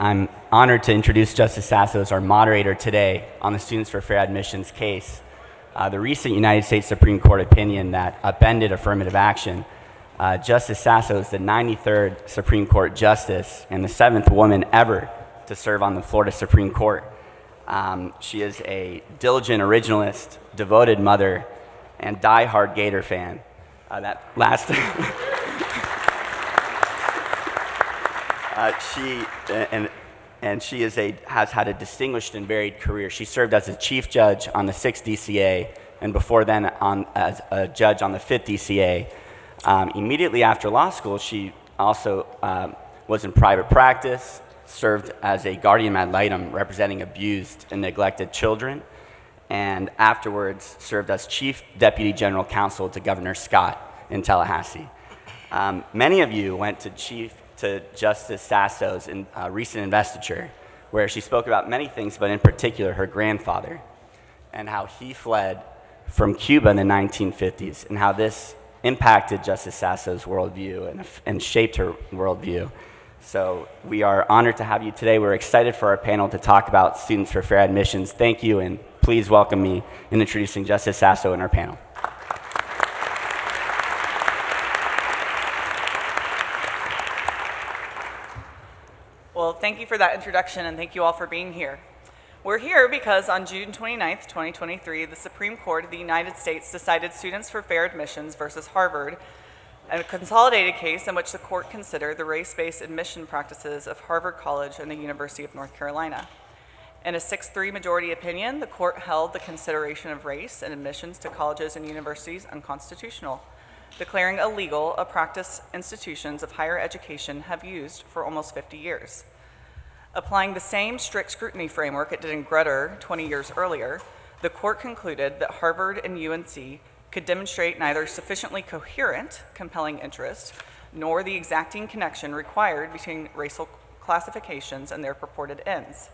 I'm honored to introduce Justice Sasso as our moderator today on the Students for Fair Admissions case. The recent United States Supreme Court opinion that upended affirmative action. Justice Sasso is the 93rd Supreme Court Justice and the 7th woman ever to serve on the Florida Supreme Court. She is a diligent originalist, devoted mother, and die-hard Gator fan. She has had a distinguished and varied career. She served as a chief judge on the 6th DCA, and before then as a judge on the 5th DCA. Immediately after law school, she also was in private practice, served as a guardian ad litem representing abused and neglected children, and afterwards served as Chief Deputy General Counsel to Governor Scott in Tallahassee. Many of you went to Justice Sasso's recent investiture, where she spoke about many things, but in particular her grandfather, and how he fled from Cuba in the 1950s, and how this impacted Justice Sasso's worldview and shaped her worldview. So we are honored to have you today. We're excited for our panel to talk about Students for Fair Admissions. Thank you, and please welcome me in introducing Justice Sasso and our panel. Well, thank you for that introduction, and thank you all for being here. We're here because on June 29th, 2023, the Supreme Court of the United States decided Students for Fair Admissions versus Harvard, a consolidated case in which the court considered the race-based admission practices of Harvard College and the University of North Carolina. In a 6-3 majority opinion, the court held the consideration of race and admissions to colleges and universities unconstitutional, declaring illegal a practice institutions of higher education have used for almost 50 years. Applying the same strict scrutiny framework it did in Grutter 20 years earlier, the court concluded that Harvard and UNC could demonstrate neither sufficiently coherent, compelling interest, nor the exacting connection required between racial classifications and their purported ends.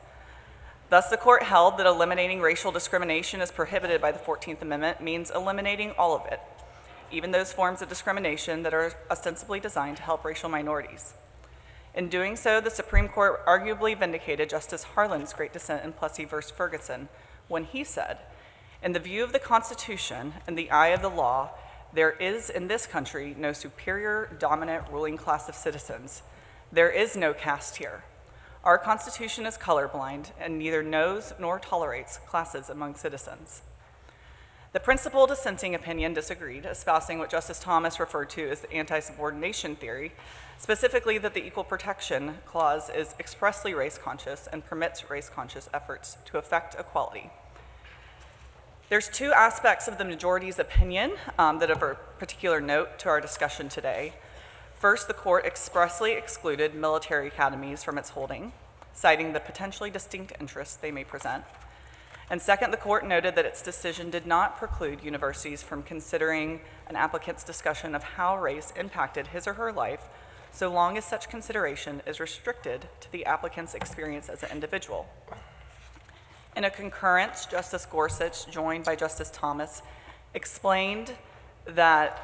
Thus, the court held that eliminating racial discrimination as prohibited by the 14th Amendment means eliminating all of it, even those forms of discrimination that are ostensibly designed to help racial minorities. In doing so, the Supreme Court arguably vindicated Justice Harlan's great dissent in Plessy v. Ferguson when he said, "In the view of the Constitution and the eye of the law, there is in this country no superior, dominant ruling class of citizens. There is no caste here. Our Constitution is colorblind and neither knows nor tolerates classes among citizens." The principal dissenting opinion disagreed, espousing what Justice Thomas referred to as the anti-subordination theory, specifically that the Equal Protection Clause is expressly race-conscious and permits race-conscious efforts to effect equality. There's two aspects of the majority's opinion that are of particular note to our discussion today. First, the court expressly excluded military academies from its holding, citing the potentially distinct interests they may present. And second, the court noted that its decision did not preclude universities from considering an applicant's discussion of how race impacted his or her life, so long as such consideration is restricted to the applicant's experience as an individual. In a concurrence, Justice Gorsuch, joined by Justice Thomas, explained that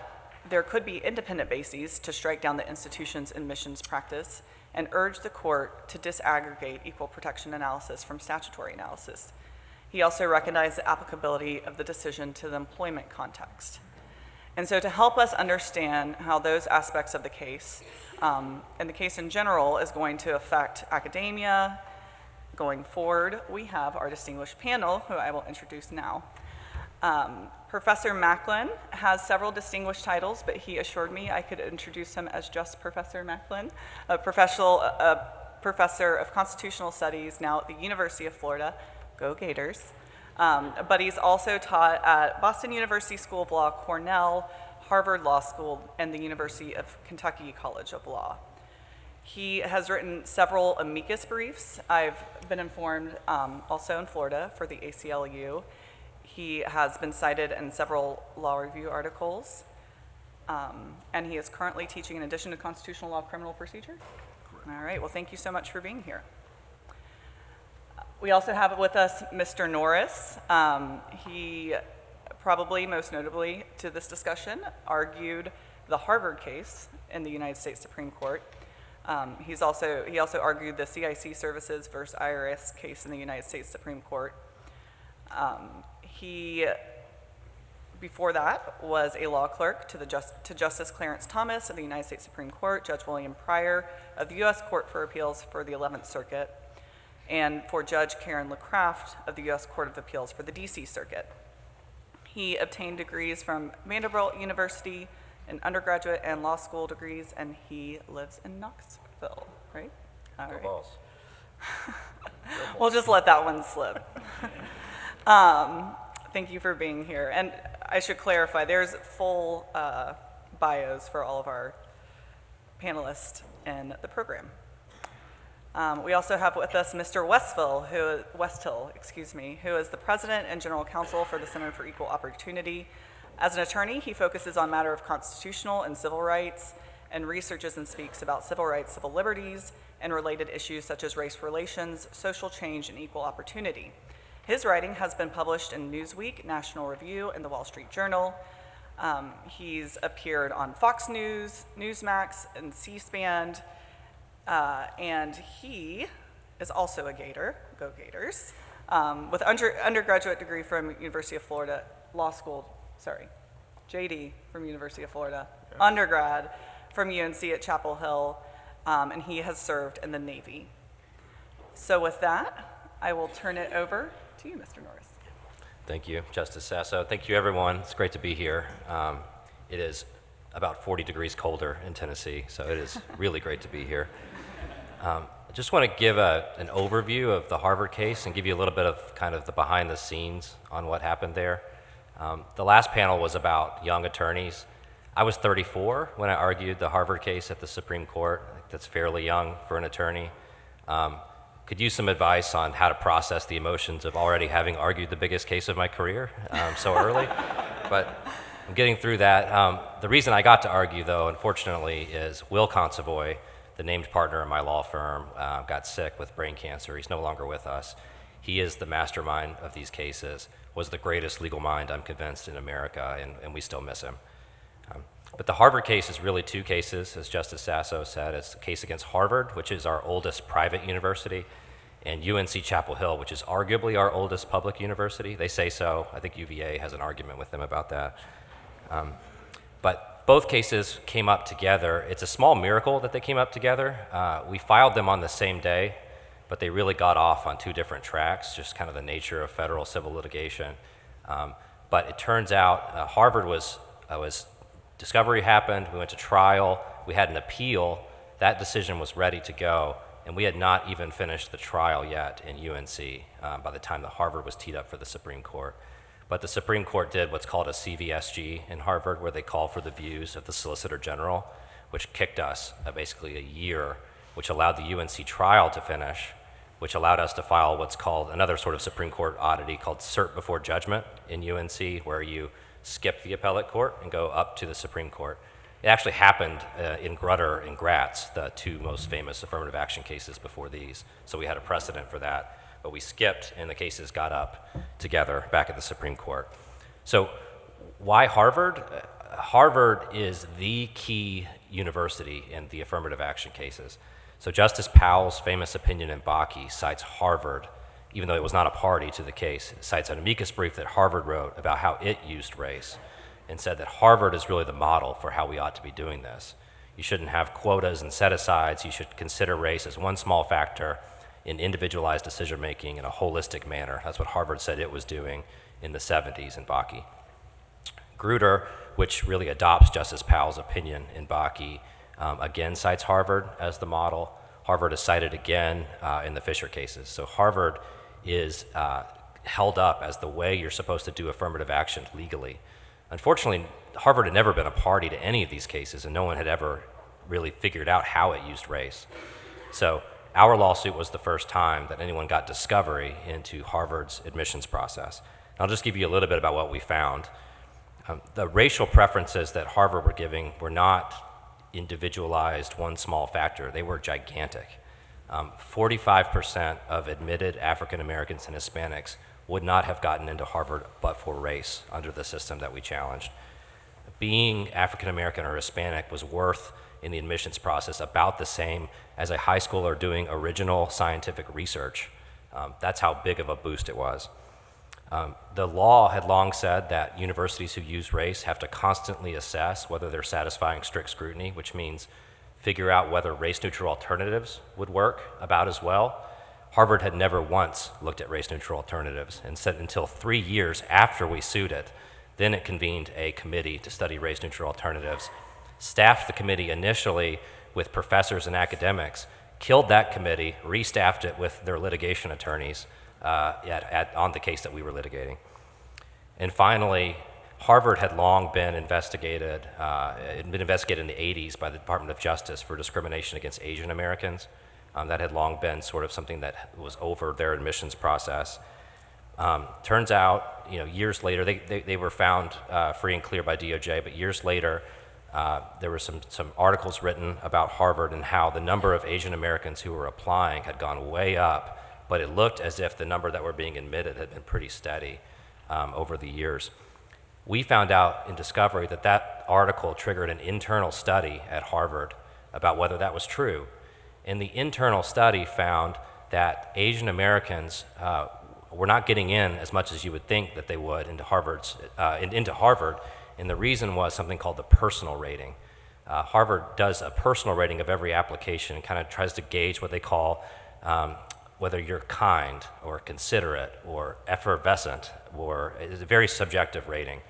there could be independent bases to strike down the institution's admissions practice and urged the court to disaggregate equal protection analysis from statutory analysis. He also recognized the applicability of the decision to the employment context. And so to help us understand how those aspects of the case, and the case in general, is going to affect academia going forward, we have our distinguished panel, who I will introduce now. Professor Maclin has several distinguished titles, but he assured me I could introduce him as just Professor Maclin, a professor of constitutional studies now at the University of Florida. Go Gators. But he's also taught at Boston University School of Law, Cornell, Harvard Law School, and the University of Kentucky College of Law. He has written several amicus briefs. I've been informed also in Florida for the ACLU. He has been cited in several law review articles, and he is currently teaching in addition to constitutional law criminal procedure. Correct. All right, well, thank you so much for being here. We also have with us Mr. Norris. He probably most notably to this discussion argued the Harvard case in the United States Supreme Court. He also argued the CIC Services versus IRS case in the United States Supreme Court. He, before that, was a law clerk to Justice Clarence Thomas of the United States Supreme Court, Judge William Pryor of the U.S. Court for Appeals for the 11th Circuit, and for Judge Karen LeCraft of the U.S. Court of Appeals for the D.C. Circuit. He obtained degrees from Vanderbilt University, and undergraduate and law school degrees, and he lives in Knoxville, right? All right. Balls. We'll just let that one slip. Thank you for being here. And I should clarify, there's full bios for all of our panelists in the program. We also have with us Mr. Westhill, who is the President and General Counsel for the Center for Equal Opportunity. As an attorney, he focuses on matters of constitutional and civil rights and researches and speaks about civil rights, civil liberties, and related issues such as race relations, social change, and equal opportunity. His writing has been published in Newsweek, National Review, and the Wall Street Journal. He's appeared on Fox News, Newsmax, and C-SPAN, and he is also a Gator, go Gators, with undergraduate degree from University of Florida JD from University of Florida, undergrad from UNC at Chapel Hill, and he has served in the Navy. So with that, I will turn it over to you, Mr. Norris. Thank you, Justice Sasso. Thank you, everyone. It's great to be here. It is about 40 degrees colder in Tennessee, so it is really great to be here. I just want to give an overview of the Harvard case and give you a little bit of kind of the behind the scenes on what happened there. The last panel was about young attorneys. I was 34 when I argued the Harvard case at the Supreme Court. I think that's fairly young for an attorney. Could use some advice on how to process the emotions of already having argued the biggest case of my career so early, but I'm getting through that. The reason I got to argue, though, unfortunately, is Will Consovoy, the named partner in my law firm, got sick with brain cancer. He's no longer with us. He is the mastermind of these cases, was the greatest legal mind, I'm convinced, in America, and we still miss him. But the Harvard case is really two cases, as Justice Sasso said. It's a case against Harvard, which is our oldest private university, and UNC Chapel Hill, which is arguably our oldest public university. They say so. I think UVA has an argument with them about that. But both cases came up together. It's a small miracle that they came up together. We filed them on the same day, but they really got off on two different tracks, just kind of the nature of federal civil litigation. But it turns out Harvard was discovery happened, we went to trial, we had an appeal, that decision was ready to go, and we had not even finished the trial yet in UNC by the time that Harvard was teed up for the Supreme Court. But the Supreme Court did what's called a CVSG in Harvard, where they call for the views of the Solicitor General, which kicked us basically a year, which allowed the UNC trial to finish, which allowed us to file what's called another sort of Supreme Court oddity called cert before judgment in UNC, where you skip the appellate court and go up to the Supreme Court. It actually happened in Grutter and Gratz, the two most famous affirmative action cases before these. So we had a precedent for that, but we skipped and the cases got up together back at the Supreme Court. So why Harvard? Harvard is the key university in the affirmative action cases. So Justice Powell's famous opinion in Bakke cites Harvard, even though it was not a party to the case. It cites an amicus brief that Harvard wrote about how it used race and said that Harvard is really the model for how we ought to be doing this. You shouldn't have quotas and set-asides. You should consider race as one small factor in individualized decision-making in a holistic manner. That's what Harvard said it was doing in the 70s in Bakke. Grutter, which really adopts Justice Powell's opinion in Bakke, again cites Harvard as the model. Harvard is cited again in the Fisher cases. So Harvard is held up as the way you're supposed to do affirmative action legally. Unfortunately, Harvard had never been a party to any of these cases, and no one had ever really figured out how it used race. So our lawsuit was the first time that anyone got discovery into Harvard's admissions process. And I'll just give you a little bit about what we found. The racial preferences that Harvard were giving were not individualized one small factor. They were gigantic. 45% of admitted African Americans and Hispanics would not have gotten into Harvard but for race under the system that we challenged. Being African American or Hispanic was worth in the admissions process about the same as a high schooler doing original scientific research. That's how big of a boost it was. The law had long said that universities who use race have to constantly assess whether they're satisfying strict scrutiny, which means figure out whether race-neutral alternatives would work about as well. Harvard had never once looked at race-neutral alternatives, and said until 3 years after we sued it, then it convened a committee to study race-neutral alternatives, staffed the committee initially with professors and academics, killed that committee, restaffed it with their litigation attorneys on the case that we were litigating. And finally, Harvard had long been investigated, in the 80s by the Department of Justice for discrimination against Asian Americans. That had long been sort of something that was over their admissions process. Turns out, years later, they were found free and clear by DOJ, but years later, there were some articles written about Harvard and how the number of Asian Americans who were applying had gone way up, but it looked as if the number that were being admitted had been pretty steady over the years. We found out in discovery that that article triggered an internal study at Harvard about whether that was true. And the internal study found that Asian Americans were not getting in as much as you would think that they would into Harvard, and the reason was something called the personal rating. Harvard does a personal rating of every application and kind of tries to gauge what they call whether you're kind or considerate or effervescent, or it's a very subjective rating.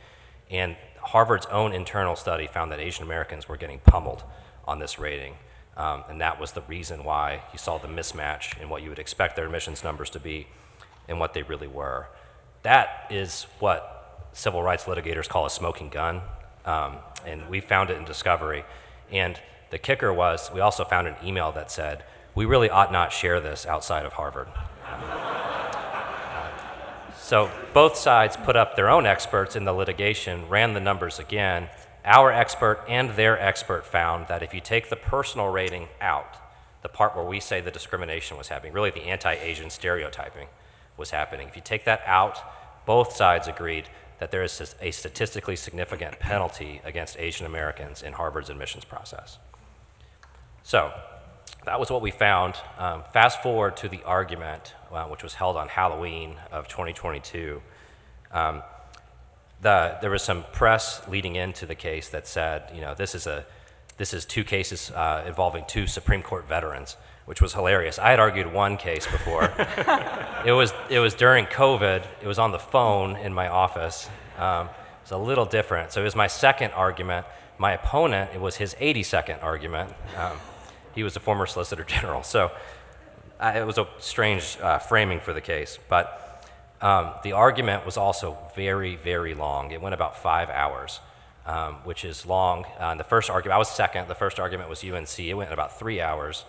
And Harvard's own internal study found that Asian Americans were getting pummeled on this rating. And that was the reason why you saw the mismatch in what you would expect their admissions numbers to be and what they really were. That is what civil rights litigators call a smoking gun, and we found it in discovery. And the kicker was we also found an email that said, we really ought not share this outside of Harvard. So both sides put up their own experts in the litigation, ran the numbers again. Our expert and their expert found that if you take the personal rating out, the part where we say the discrimination was happening, really the anti-Asian stereotyping was happening, if you take that out, both sides agreed that there is a statistically significant penalty against Asian Americans in Harvard's admissions process. So that was what we found. Fast forward to the argument, which was held on Halloween of 2022. There was some press leading into the case that said, this is two cases involving two Supreme Court veterans, which was hilarious. I had argued one case before. It was during COVID. It was on the phone in my office. It's a little different. So it was my second argument. My opponent, it was his 82nd argument. He was a former Solicitor General. So it was a strange framing for the case. But the argument was also very, very long. It went about 5 hours, which is long. The first argument, I was second. The first argument was UNC. It went about 3 hours,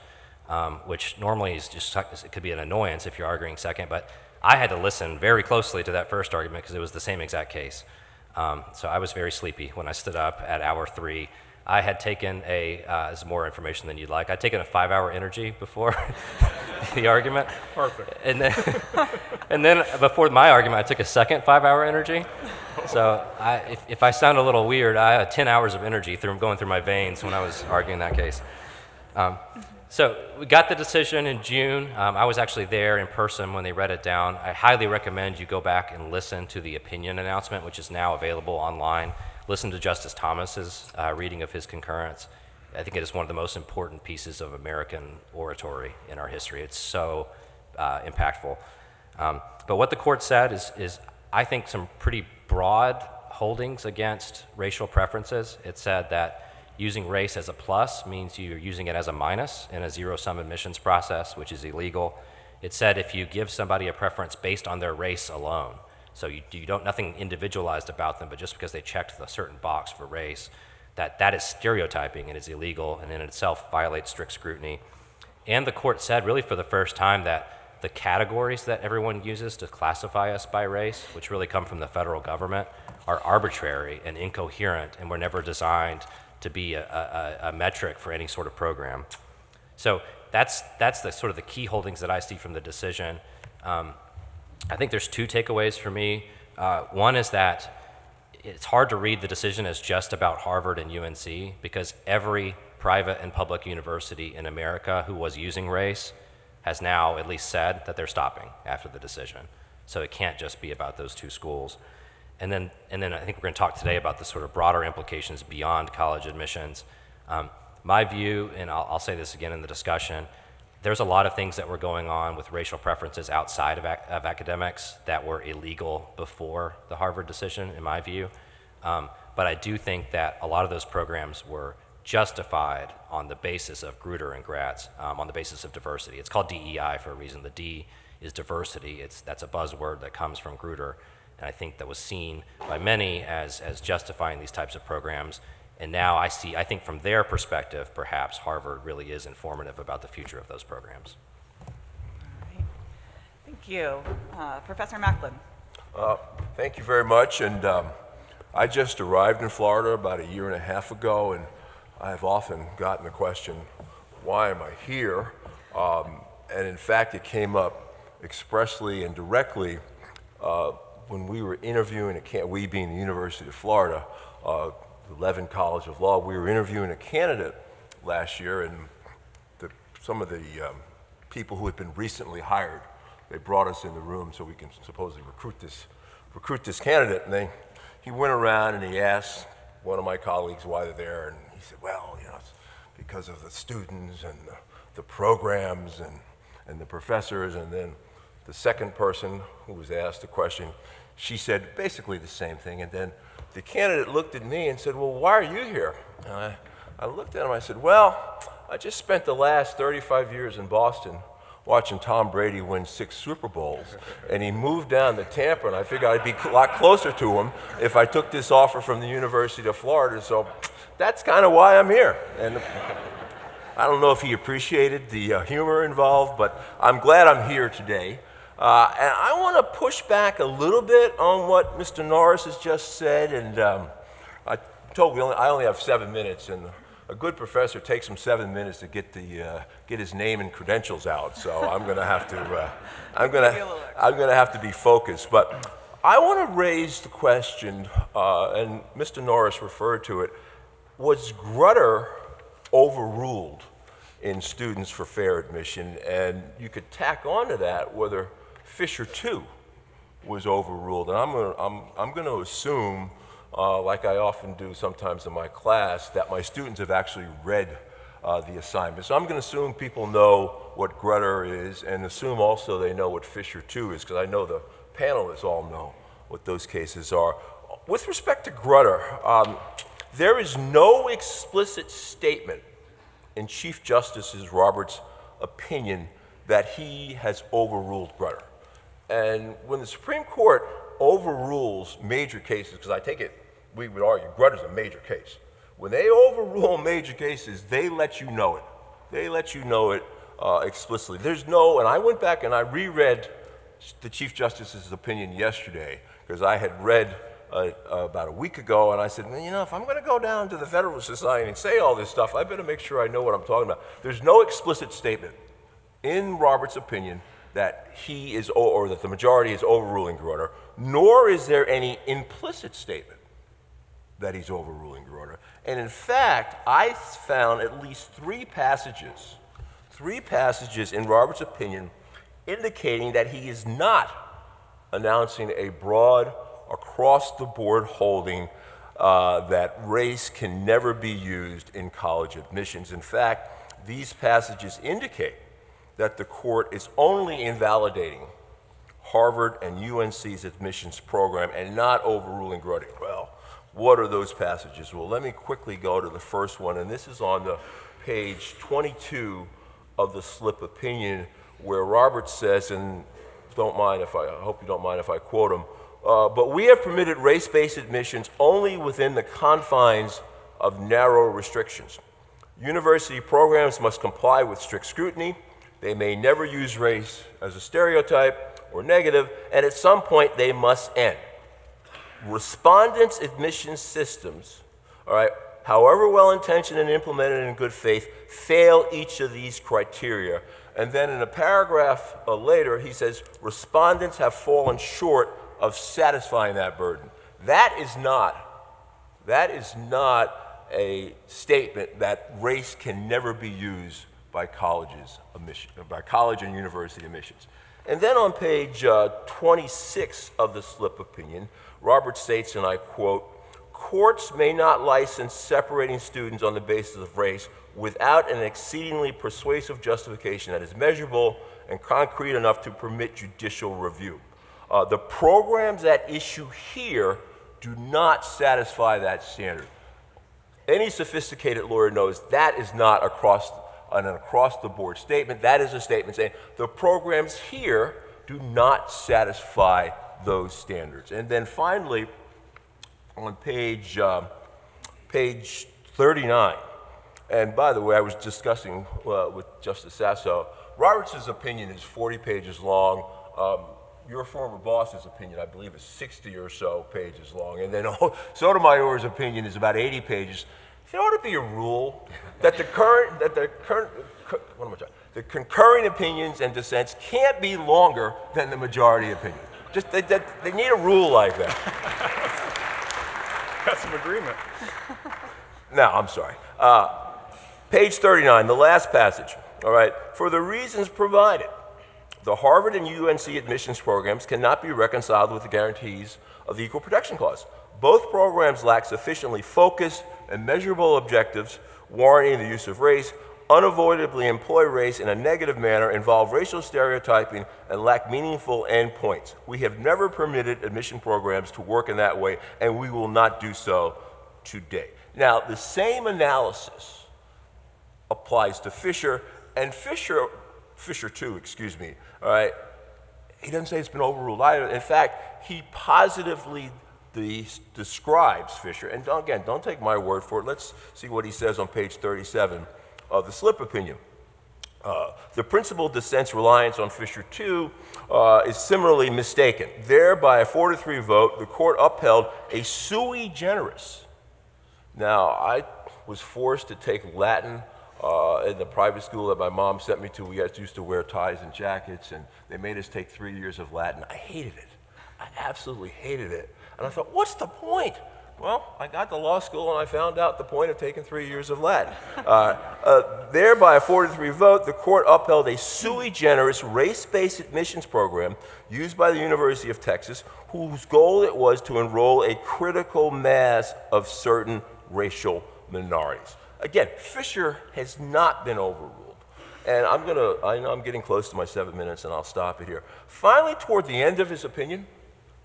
which normally is just, it could be an annoyance if you're arguing second. But I had to listen very closely to that first argument because it was the same exact case. So I was very sleepy when I stood up at hour 3. I had taken this is more information than you'd like. I'd taken a 5-hour energy before the argument. Perfect. And then before my argument, I took a second 5-hour energy. So if I sound a little weird, I had 10 hours of energy going through my veins when I was arguing that case. So we got the decision in June. I was actually there in person when they read it down. I highly recommend you go back and listen to the opinion announcement, which is now available online. Listen to Justice Thomas's reading of his concurrence. I think it is one of the most important pieces of American oratory in our history. It's so impactful. But what the court said is, I think, some pretty broad holdings against racial preferences. It said that using race as a plus means you're using it as a minus in a zero-sum admissions process, which is illegal. It said if you give somebody a preference based on their race alone, so you don't nothing individualized about them, but just because they checked a certain box for race, that is stereotyping and is illegal and in itself violates strict scrutiny. And the court said really for the first time that the categories that everyone uses to classify us by race, which really come from the federal government, are arbitrary and incoherent and were never designed to be a metric for any sort of program. So that's the sort of the key holdings that I see from the decision. I think there's two takeaways for me. One is that it's hard to read the decision as just about Harvard and UNC because every private and public university in America who was using race has now at least said that they're stopping after the decision. So it can't just be about those two schools. And then I think we're going to talk today about the sort of broader implications beyond college admissions. My view, and I'll say this again in the discussion, there's a lot of things that were going on with racial preferences outside of academics that were illegal before the Harvard decision, in my view. But I do think that a lot of those programs were justified on the basis of Grutter and Gratz, on the basis of diversity. It's called DEI for a reason. The D is diversity. That's a buzzword that comes from Grutter, and I think that was seen by many as justifying these types of programs. And now I think from their perspective, perhaps Harvard really is informative about the future of those programs. All right. Thank you. Professor Maclin. Thank you very much. And I just arrived in Florida about a year and a half ago, and I've often gotten the question, why am I here? And in fact, it came up expressly and directly when we were interviewing, we being the University of Florida, the Levin College of Law, we were interviewing a candidate last year, and some of the people who had been recently hired, they brought us in the room so we can supposedly recruit this candidate. And he went around and he asked one of my colleagues why they're there, and he said, well, it's because of the students and the programs and the professors. And then the second person who was asked the question, she said basically the same thing. And then the candidate looked at me and said, well, why are you here? And I looked at him, I said, well, I just spent the last 35 years in Boston watching Tom Brady win 6 Super Bowls, and he moved down to Tampa, and I figured I'd be a lot closer to him if I took this offer from the University of Florida, so that's kind of why I'm here. And I don't know if he appreciated the humor involved, but I'm glad I'm here today. And I want to push back a little bit on what Mr. Norris has just said, and I only have 7 minutes, and a good professor takes him 7 minutes to get his name and credentials out. So I'm going to have to be focused. But I want to raise the question, and Mr. Norris referred to it: was Grutter overruled in Students for Fair Admission? And you could tack on to that whether Fisher too was overruled. And I'm going to assume, like I often do sometimes in my class, that my students have actually read the assignment. So I'm going to assume people know what Grutter is, and assume also they know what Fisher 2 is, because I know the panelists all know what those cases are. With respect to Grutter, there is no explicit statement in Chief Justice Roberts' opinion that he has overruled Grutter. And when the Supreme Court overrules major cases, because I take it, we would argue Grutter's a major case. When they overrule major cases, they let you know it. They let you know it explicitly. There's no, and I went back and I reread the Chief Justice's opinion yesterday, because I had read about a week ago, and I said, if I'm going to go down to the Federalist Society and say all this stuff, I better make sure I know what I'm talking about. There's no explicit statement in Roberts' opinion that he is, or that the majority is overruling Grutter, nor is there any implicit statement that he's overruling Grutter. And in fact, I found at least three passages in Roberts' opinion indicating that he is not announcing a broad, across-the-board holding that race can never be used in college admissions. In fact, these passages indicate that the court is only invalidating Harvard and UNC's admissions program and not overruling Grutter. Well, what are those passages? Well, let me quickly go to the first one, and this is on the page 22 of the slip opinion, where Roberts says, and I hope you don't mind if I quote him, but we have permitted race-based admissions only within the confines of narrow restrictions. University programs must comply with strict scrutiny. They may never use race as a stereotype or negative, and at some point they must end. Respondents' admission systems, all right, however well-intentioned and implemented in good faith, fail each of these criteria. And then in a paragraph later, he says, respondents have fallen short of satisfying that burden. That is not a statement that race can never be used by college and university admissions. And then on page 26 of the slip opinion, Robert states, and I quote, "Courts may not license separating students on the basis of race without an exceedingly persuasive justification that is measurable and concrete enough to permit judicial review." The programs at issue here do not satisfy that standard. Any sophisticated lawyer knows that is not an across-the-board statement. That is a statement saying the programs here do not satisfy those standards. And then finally, on page 39, and by the way, I was discussing with Justice Sasso, Roberts' opinion is 40 pages long. Your former boss's opinion, I believe, is 60 or so pages long. And then Sotomayor's opinion is about 80 pages. There ought to be a rule that the concurring opinions and dissents can't be longer than the majority opinion. Just they need a rule like that. Got some agreement. No, I'm sorry. Page 39, the last passage. All right. For the reasons provided, the Harvard and UNC admissions programs cannot be reconciled with the guarantees of the Equal Protection Clause. Both programs lack sufficiently focused and measurable objectives warranting the use of race, unavoidably employ race in a negative manner, involve racial stereotyping, and lack meaningful endpoints. We have never permitted admission programs to work in that way, and we will not do so today. Now, the same analysis applies to Fisher, and Fisher too, excuse me, all right? He doesn't say it's been overruled either. In fact, he positively describes Fisher, and again, don't take my word for it. Let's see what he says on page 37 of the slip opinion. The principal dissent's reliance on Fisher 2 is similarly mistaken. There, by a 4-3 vote, the court upheld a sui generis. Now, I was forced to take Latin in the private school that my mom sent me to. We guys used to wear ties and jackets, and they made us take 3 years of Latin. I hated it. I absolutely hated it. And I thought, what's the point? Well, I got to law school and I found out the point of taking 3 years of Latin. There, by a 4-3 vote, the court upheld a sui generis race-based admissions program used by the University of Texas, whose goal it was to enroll a critical mass of certain racial minorities. Again, Fisher has not been overruled. And I know I'm getting close to my 7 minutes and I'll stop it here. Finally, toward the end of his opinion,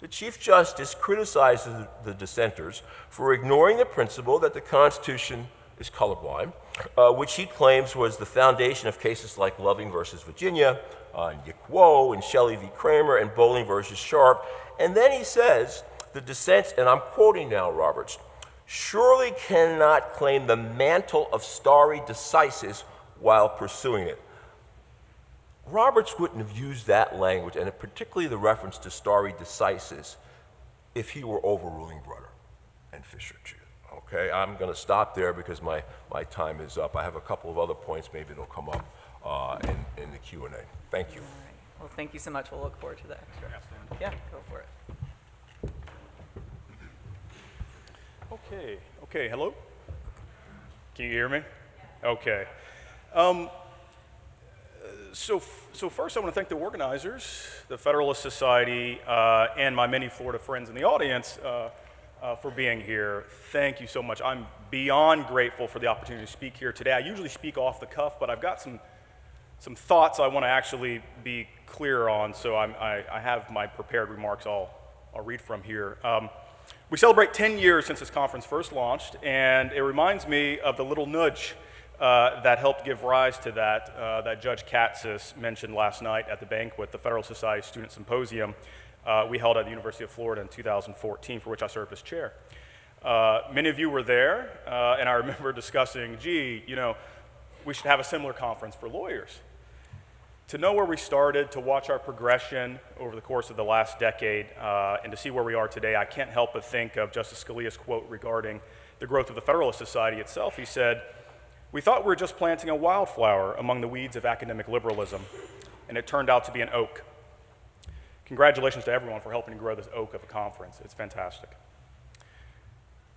the Chief Justice criticizes the dissenters for ignoring the principle that the Constitution is colorblind, which he claims was the foundation of cases like Loving versus Virginia, Yick-Wo, and Shelley v. Kramer, and Bowling versus Sharp. And then he says, the dissents, and I'm quoting now, Roberts, surely cannot claim the mantle of stare decisis while pursuing it. Roberts wouldn't have used that language, and particularly the reference to stare decisis, if he were overruling Brunner and Fisher too. Okay, I'm going to stop there because my time is up. I have a couple of other points. Maybe they'll come up in the Q&A. Thank you. All right. Well, thank you so much. We'll look forward to that. Yeah, go for it. Okay, hello? Can you hear me? Okay. So first I want to thank the organizers, the Federalist Society, and my many Florida friends in the audience for being here. Thank you so much. I'm beyond grateful for the opportunity to speak here today. I usually speak off the cuff, but I've got some thoughts I want to actually be clear on, so I have my prepared remarks I'll read from here. We celebrate 10 years since this conference first launched, and it reminds me of the little nudge that helped give rise to that Judge Katsas mentioned last night at the banquet, the Federalist Society Student Symposium we held at the University of Florida in 2014, for which I served as chair. Many of you were there, and I remember discussing, gee, we should have a similar conference for lawyers. To know where we started, to watch our progression over the course of the last decade, and to see where we are today, I can't help but think of Justice Scalia's quote regarding the growth of the Federalist Society itself. He said, "We thought we were just planting a wildflower among the weeds of academic liberalism, and it turned out to be an oak." Congratulations to everyone for helping to grow this oak of a conference. It's fantastic.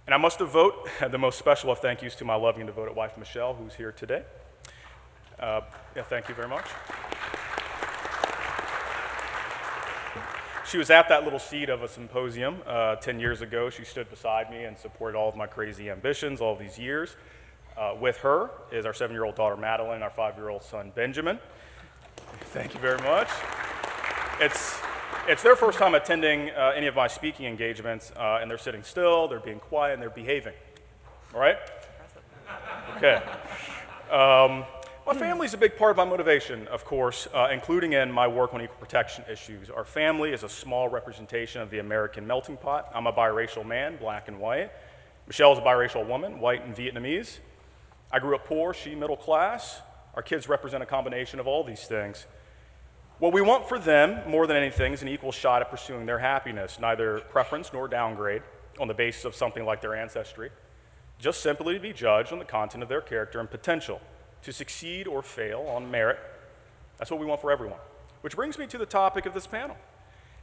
And I must devote the most special of thank yous to my loving and devoted wife, Michelle, who's here today. Thank you very much. She was at that little seat of a symposium 10 years ago. She stood beside me and supported all of my crazy ambitions all these years. With her is our 7-year-old daughter, Madeline, our 5-year-old son, Benjamin. Thank you very much. It's their first time attending any of my speaking engagements, and they're sitting still, they're being quiet, and they're behaving. All right? Okay. My family's a big part of my motivation, of course, including in my work on equal protection issues. Our family is a small representation of the American melting pot. I'm a biracial man, black and white. Michelle's a biracial woman, white and Vietnamese. I grew up poor, she middle class. Our kids represent a combination of all these things. What we want for them, more than anything, is an equal shot at pursuing their happiness, neither preference nor downgrade on the basis of something like their ancestry, just simply to be judged on the content of their character and potential, to succeed or fail on merit. That's what we want for everyone. Which brings me to the topic of this panel.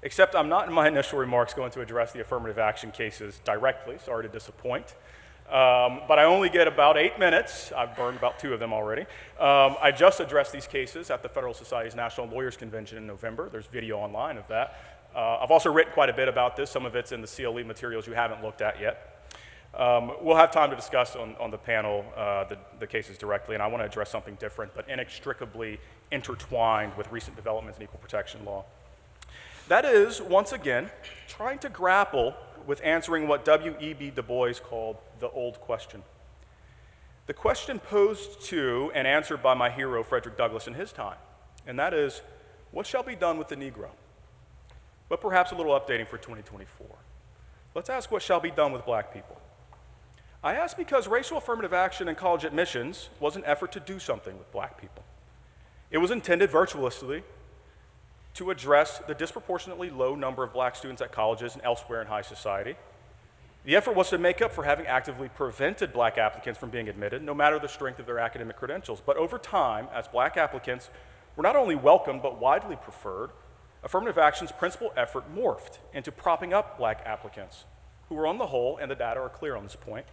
Except I'm not in my initial remarks going to address the affirmative action cases directly, sorry to disappoint. But I only get about 8 minutes. I've burned about 2 of them already. I just addressed these cases at the Federalist Society's National Lawyers Convention in November. There's video online of that. I've also written quite a bit about this. Some of it's in the CLE materials you haven't looked at yet. We'll have time to discuss on the panel the cases directly, and I want to address something different, but inextricably intertwined with recent developments in equal protection law. That is, once again, trying to grapple with answering what W.E.B. Du Bois called the old question. The question posed to and answered by my hero, Frederick Douglass, in his time, and that is, what shall be done with the Negro? But perhaps a little updating for 2024. Let's ask what shall be done with black people. I ask because racial affirmative action in college admissions was an effort to do something with black people. It was intended virtuously to address the disproportionately low number of black students at colleges and elsewhere in high society. The effort was to make up for having actively prevented black applicants from being admitted, no matter the strength of their academic credentials. But over time, as black applicants were not only welcomed but widely preferred, affirmative action's principal effort morphed into propping up black applicants, who were on the whole, and the data are clear on this point,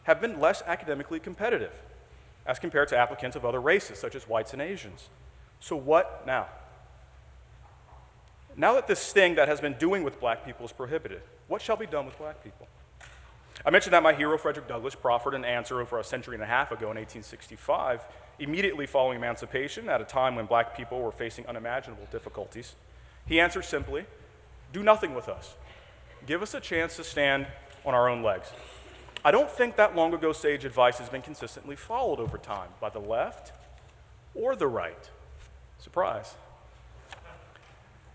have been less academically competitive as compared to applicants of other races, such as whites and Asians. So what now? Now that this thing that has been doing with black people is prohibited, what shall be done with black people? I mentioned that my hero, Frederick Douglass, proffered an answer over a century and a half ago in 1865, immediately following emancipation, at a time when black people were facing unimaginable difficulties. He answered simply, do nothing with us. Give us a chance to stand on our own legs. I don't think that long ago sage advice has been consistently followed over time by the left or the right. Surprise.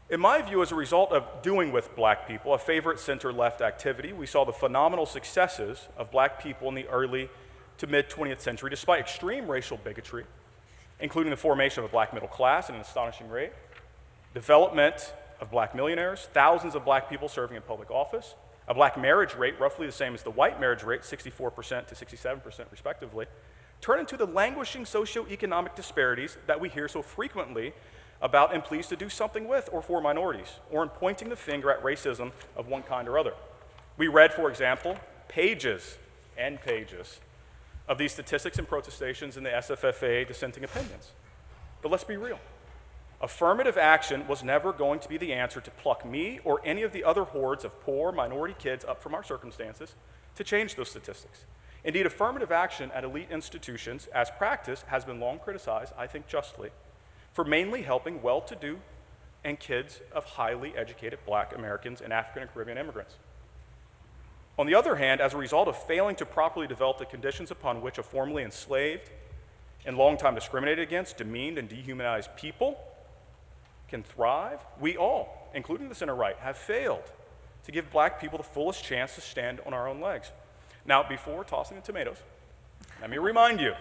In my view, as a result of doing with black people, a favorite center-left activity, we saw the phenomenal successes of black people in the early to mid-20th century, despite extreme racial bigotry, including the formation of a black middle class at an astonishing rate, development of black millionaires, thousands of black people serving in public office, a black marriage rate roughly the same as the white marriage rate, 64% to 67% respectively, turn into the languishing socioeconomic disparities that we hear so frequently about and pleased to do something with or for minorities, or in pointing the finger at racism of one kind or other. We read, for example, pages and pages of these statistics and protestations in the SFFA dissenting opinions. But let's be real. Affirmative action was never going to be the answer to pluck me or any of the other hordes of poor minority kids up from our circumstances to change those statistics. Indeed, affirmative action at elite institutions, as practiced, has been long criticized, I think justly, for mainly helping well-to-do and kids of highly educated black Americans and African and Caribbean immigrants. On the other hand, as a result of failing to properly develop the conditions upon which a formerly enslaved and long time discriminated against, demeaned, and dehumanized people can thrive, we all, including the center-right, have failed to give black people the fullest chance to stand on our own legs. Now, before tossing the tomatoes, let me remind you,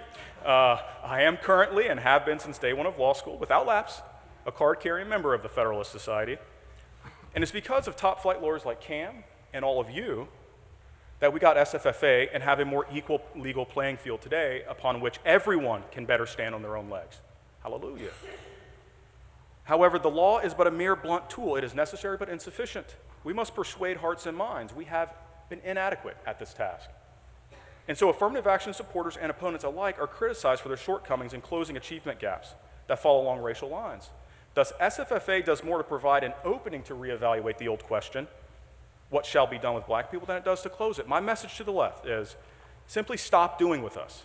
I am currently, and have been since day one of law school, without lapse, a card-carrying member of the Federalist Society. And it's because of top-flight lawyers like Cam and all of you that we got SFFA and have a more equal legal playing field today upon which everyone can better stand on their own legs. Hallelujah. However, the law is but a mere blunt tool. It is necessary but insufficient. We must persuade hearts and minds. We have been inadequate at this task. And so affirmative action supporters and opponents alike are criticized for their shortcomings in closing achievement gaps that fall along racial lines. Thus, SFFA does more to provide an opening to reevaluate the old question, what shall be done with black people, than it does to close it. My message to the left is simply stop doing with us.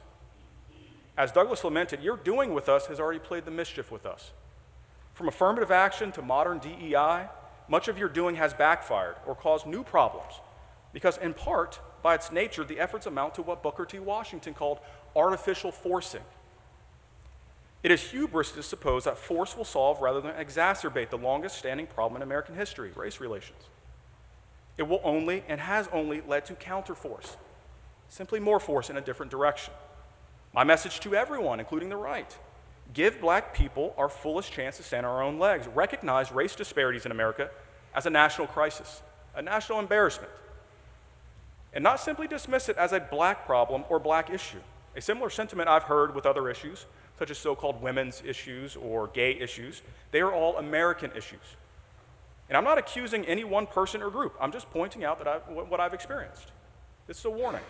As Douglas lamented, your doing with us has already played the mischief with us. From affirmative action to modern DEI, much of your doing has backfired or caused new problems because, in part, by its nature, the efforts amount to what Booker T. Washington called artificial forcing. It is hubris to suppose that force will solve rather than exacerbate the longest standing problem in American history, race relations. It will only and has only led to counterforce, simply more force in a different direction. My message to everyone, including the right, give black people our fullest chance to stand on our own legs. Recognize race disparities in America as a national crisis, a national embarrassment, and not simply dismiss it as a black problem or black issue. A similar sentiment I've heard with other issues, such as so-called women's issues or gay issues. They are all American issues. And I'm not accusing any one person or group. I'm just pointing out that what I've experienced. This is a warning.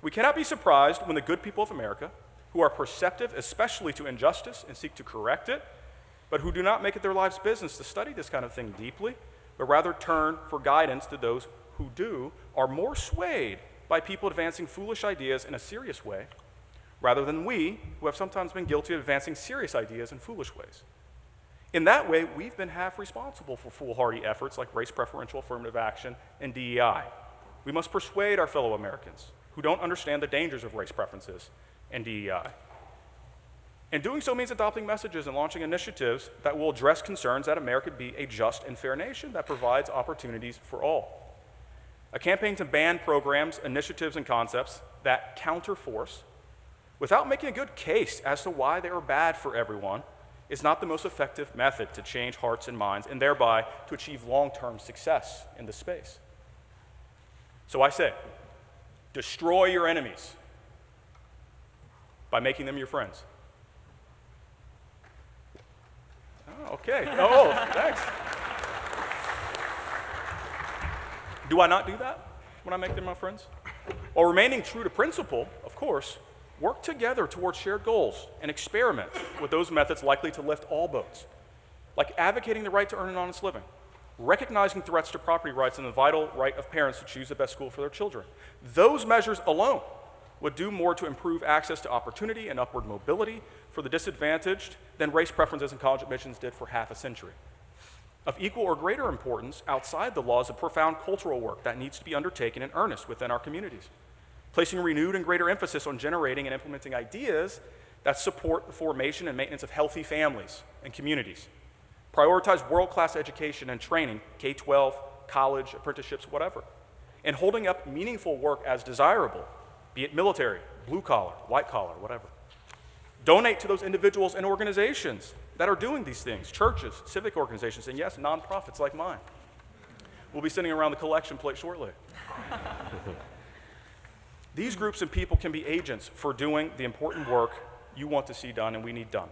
We cannot be surprised when the good people of America, who are perceptive especially to injustice and seek to correct it, but who do not make it their life's business to study this kind of thing deeply, but rather turn for guidance to those who do, are more swayed by people advancing foolish ideas in a serious way, rather than we, who have sometimes been guilty of advancing serious ideas in foolish ways. In that way, we've been half responsible for foolhardy efforts like race preferential affirmative action and DEI. We must persuade our fellow Americans who don't understand the dangers of race preferences and DEI. And doing so means adopting messages and launching initiatives that will address concerns that America be a just and fair nation that provides opportunities for all. A campaign to ban programs, initiatives, and concepts that counterforce without making a good case as to why they are bad for everyone is not the most effective method to change hearts and minds and thereby to achieve long-term success in this space. So I say, destroy your enemies by making them your friends. Oh, okay. Oh, thanks. Do I not do that when I make them my friends? While remaining true to principle, of course, work together towards shared goals and experiment with those methods likely to lift all boats, like advocating the right to earn an honest living, recognizing threats to property rights and the vital right of parents to choose the best school for their children. Those measures alone would do more to improve access to opportunity and upward mobility for the disadvantaged than race preferences and college admissions did for half a century. Of equal or greater importance outside the laws of profound cultural work that needs to be undertaken in earnest within our communities, placing renewed and greater emphasis on generating and implementing ideas that support the formation and maintenance of healthy families and communities, prioritize world-class education and training, K-12, college, apprenticeships, whatever, and holding up meaningful work as desirable, be it military, blue-collar, white-collar, whatever. Donate to those individuals and organizations that are doing these things, churches, civic organizations, and yes, nonprofits like mine. We'll be sitting around the collection plate shortly. These groups and people can be agents for doing the important work you want to see done and we need done.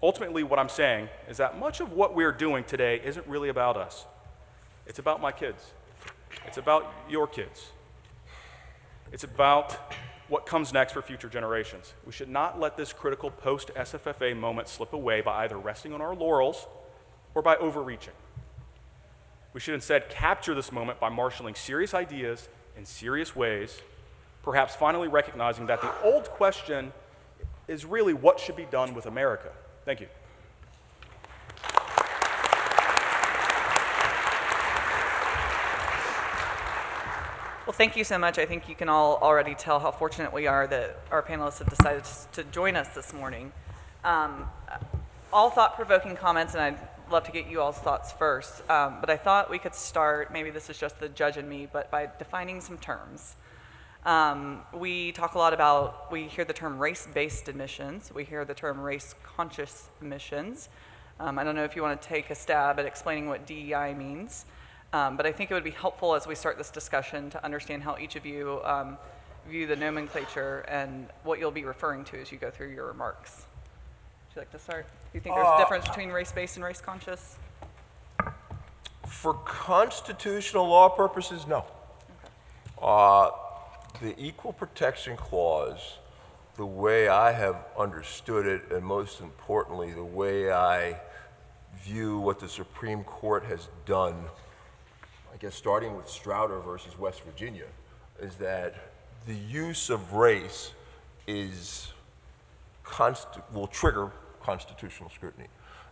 Ultimately, what I'm saying is that much of what we're doing today isn't really about us. It's about my kids. It's about your kids. It's about what comes next for future generations. We should not let this critical post-SFFA moment slip away by either resting on our laurels or by overreaching. We should instead capture this moment by marshaling serious ideas in serious ways, perhaps finally recognizing that the old question is really what should be done with America. Thank you. Well, thank you so much. I think you can all already tell how fortunate we are that our panelists have decided to join us this morning. All thought-provoking comments, and I'd love to get you all's thoughts first, but I thought we could start, maybe this is just the judge in me, but by defining some terms. We talk a lot about, we hear the term race-based admissions, we hear the term race-conscious admissions. I don't know if you want to take a stab at explaining what DEI means. But I think it would be helpful as we start this discussion to understand how each of you view the nomenclature and what you'll be referring to as you go through your remarks. Would you like to start? Do you think there's a difference between race-based and race-conscious? For constitutional law purposes, no. The Equal Protection Clause, the way I have understood it, and most importantly, the way I view what the Supreme Court has done, I guess starting with Strouder versus West Virginia, is that the use of race will trigger constitutional scrutiny.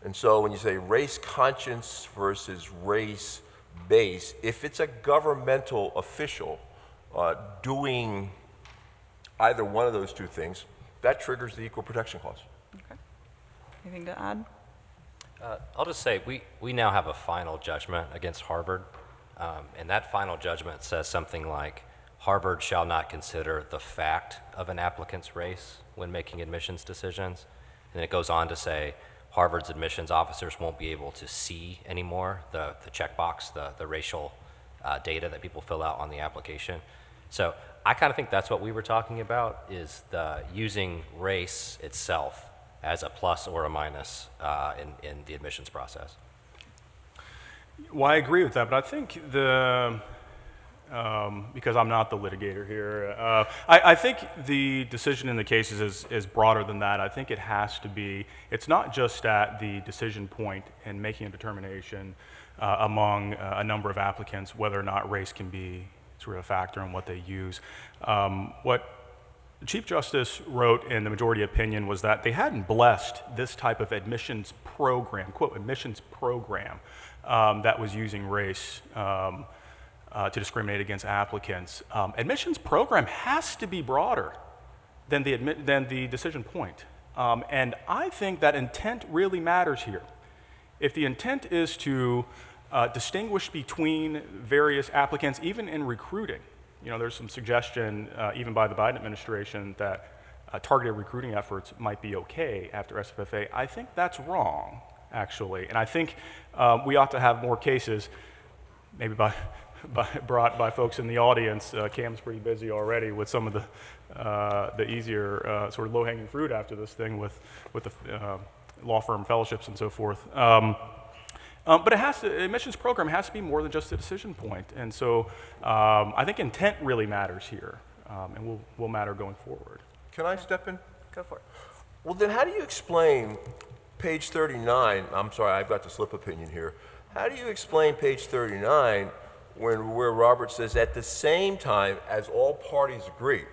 And so when you say race conscience versus race base, if it's a governmental official doing either one of those two things, that triggers the Equal Protection Clause. Okay. Anything to add? I'll just say we now have a final judgment against Harvard, and that final judgment says something like, Harvard shall not consider the fact of an applicant's race when making admissions decisions. And it goes on to say Harvard's admissions officers won't be able to see anymore the checkbox, the racial data that people fill out on the application. So I kind of think that's what we were talking about, is using race itself as a plus or a minus in the admissions process. Well, I agree with that, but I think because I'm not the litigator here, I think the decision in the cases is broader than that. I think it has to be, it's not just at the decision point in making a determination among a number of applicants whether or not race can be sort of a factor in what they use. What the Chief Justice wrote in the majority opinion was that they hadn't blessed this type of admissions program, quote, admissions program that was using race to discriminate against applicants. Admissions program has to be broader than the decision point. And I think that intent really matters here. If the intent is to distinguish between various applicants, even in recruiting, there's some suggestion, even by the Biden administration, that targeted recruiting efforts might be okay after SFFA. I think that's wrong, actually. And I think we ought to have more cases, maybe brought by folks in the audience. Cam's pretty busy already with some of the easier sort of low-hanging fruit after this thing with the law firm fellowships and so forth. But admissions program has to be more than just a decision point. And so I think intent really matters here and will matter going forward. Can I step in? Go for it. Well, then how do you explain page 39? I'm sorry, I've got the slip opinion here. How do you explain page 39 where Robert says, at the same time as all parties agree,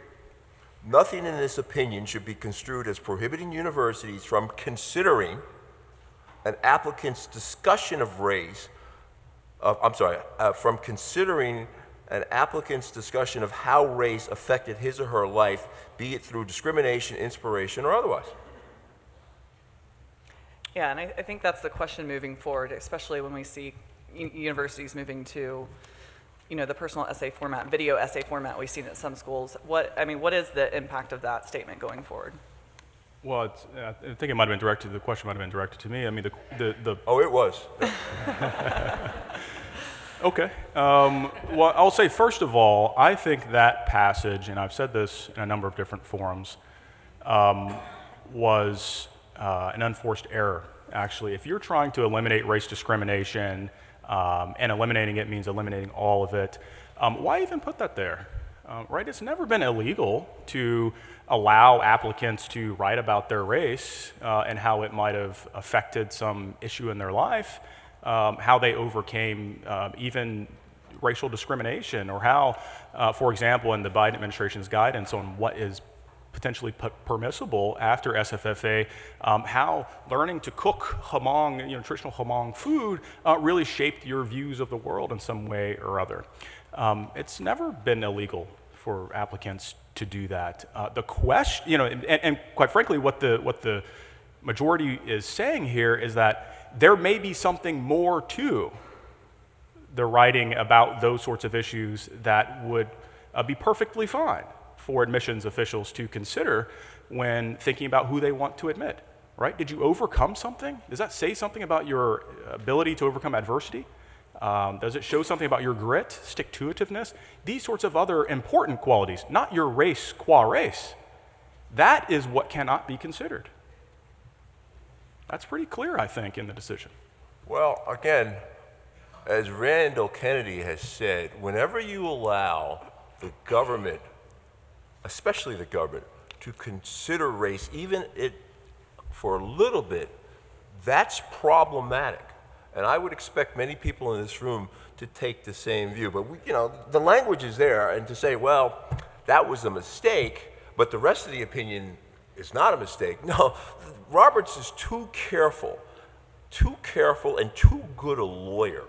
nothing in this opinion should be construed as prohibiting universities from considering an applicant's discussion of race, from considering an applicant's discussion of how race affected his or her life, be it through discrimination, inspiration, or otherwise. Yeah, and I think that's the question moving forward, especially when we see universities moving to, the personal essay format, video essay format we've seen at some schools. What is the impact of that statement going forward? Well, I think it might have been the question might have been directed to me. I mean, Oh, it was. Okay. Well, I'll say, first of all, I think that passage, and I've said this in a number of different forums, was an unforced error, actually. If you're trying to eliminate race discrimination, and eliminating it means eliminating all of it, why even put that there? Right? It's never been illegal to allow applicants to write about their race and how it might have affected some issue in their life, how they overcame even racial discrimination, or how, for example, in the Biden administration's guidance on what is potentially permissible after SFFA, how learning to cook Hmong, traditional Hmong food really shaped your views of the world in some way or other. It's never been illegal for applicants to do that. The question, and quite frankly, what the majority is saying here is that there may be something more to the writing about those sorts of issues that would be perfectly fine for admissions officials to consider when thinking about who they want to admit, right? Did you overcome something? Does that say something about your ability to overcome adversity? Does it show something about your grit, stick-to-itiveness? These sorts of other important qualities, not your race qua race. That is what cannot be considered. That's pretty clear, I think, in the decision. Well, again, as Randall Kennedy has said, whenever you allow the government, especially the government, to consider race, even for a little bit, that's problematic. And I would expect many people in this room to take the same view. But the language is there, and to say, well, that was a mistake, but the rest of the opinion is not a mistake. No, Roberts is too careful and too good a lawyer,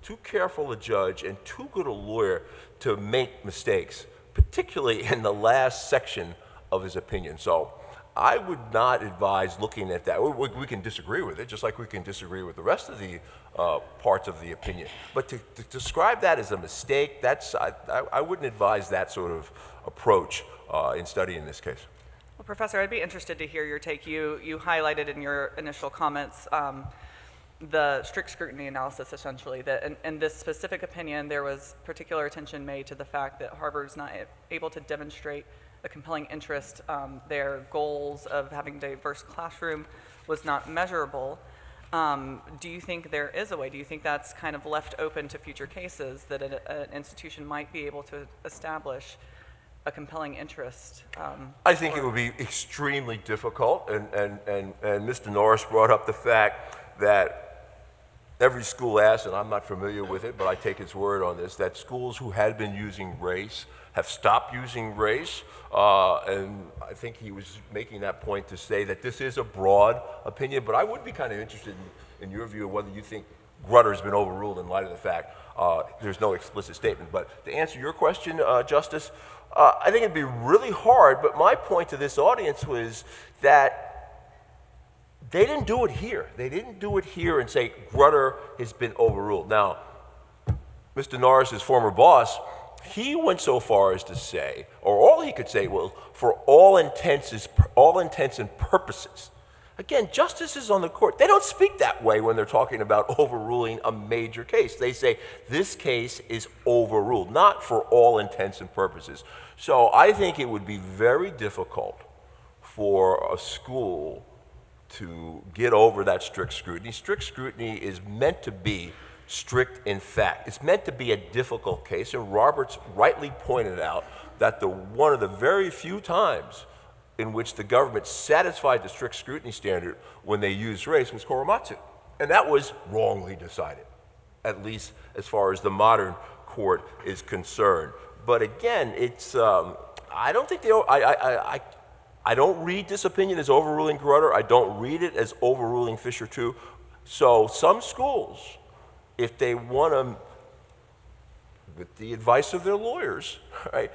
too careful a judge and too good a lawyer to make mistakes, particularly in the last section of his opinion. So I would not advise looking at that. We can disagree with it, just like we can disagree with the rest of the parts of the opinion. But to describe that as a mistake, I wouldn't advise that sort of approach in studying this case. Well, Professor, I'd be interested to hear your take. You highlighted in your initial comments the strict scrutiny analysis, essentially, that in this specific opinion, there was particular attention made to the fact that Harvard's not able to demonstrate a compelling interest. Their goals of having a diverse classroom was not measurable. Do you think there is a way? Do you think that's kind of left open to future cases that an institution might be able to establish a compelling interest? I think it would be extremely difficult, and Mr. Norris brought up the fact that every school asks, and I'm not familiar with it, but I take his word on this, that schools who had been using race have stopped using race, and I think he was making that point to say that this is a broad opinion, but I would be kind of interested in your view of whether you think Grutter's been overruled in light of the fact there's no explicit statement. But to answer your question, Justice, I think it'd be really hard, but my point to this audience was that they didn't do it here. They didn't do it here and say Grutter has been overruled. Now, Mr. Norris's former boss, he went so far as to say, or all he could say was, for all intents and purposes. Again, justices on the court, they don't speak that way when they're talking about overruling a major case. They say, this case is overruled, not for all intents and purposes. So I think it would be very difficult for a school to get over that strict scrutiny. Strict scrutiny is meant to be strict in fact. It's meant to be a difficult case, and Roberts rightly pointed out that one of the very few times in which the government satisfied the strict scrutiny standard when they used race was Korematsu. And that was wrongly decided, at least as far as the modern court is concerned. But again, it's, I don't think I don't read this opinion as overruling Grutter. I don't read it as overruling Fisher too. So some schools, if they want to, with the advice of their lawyers, right,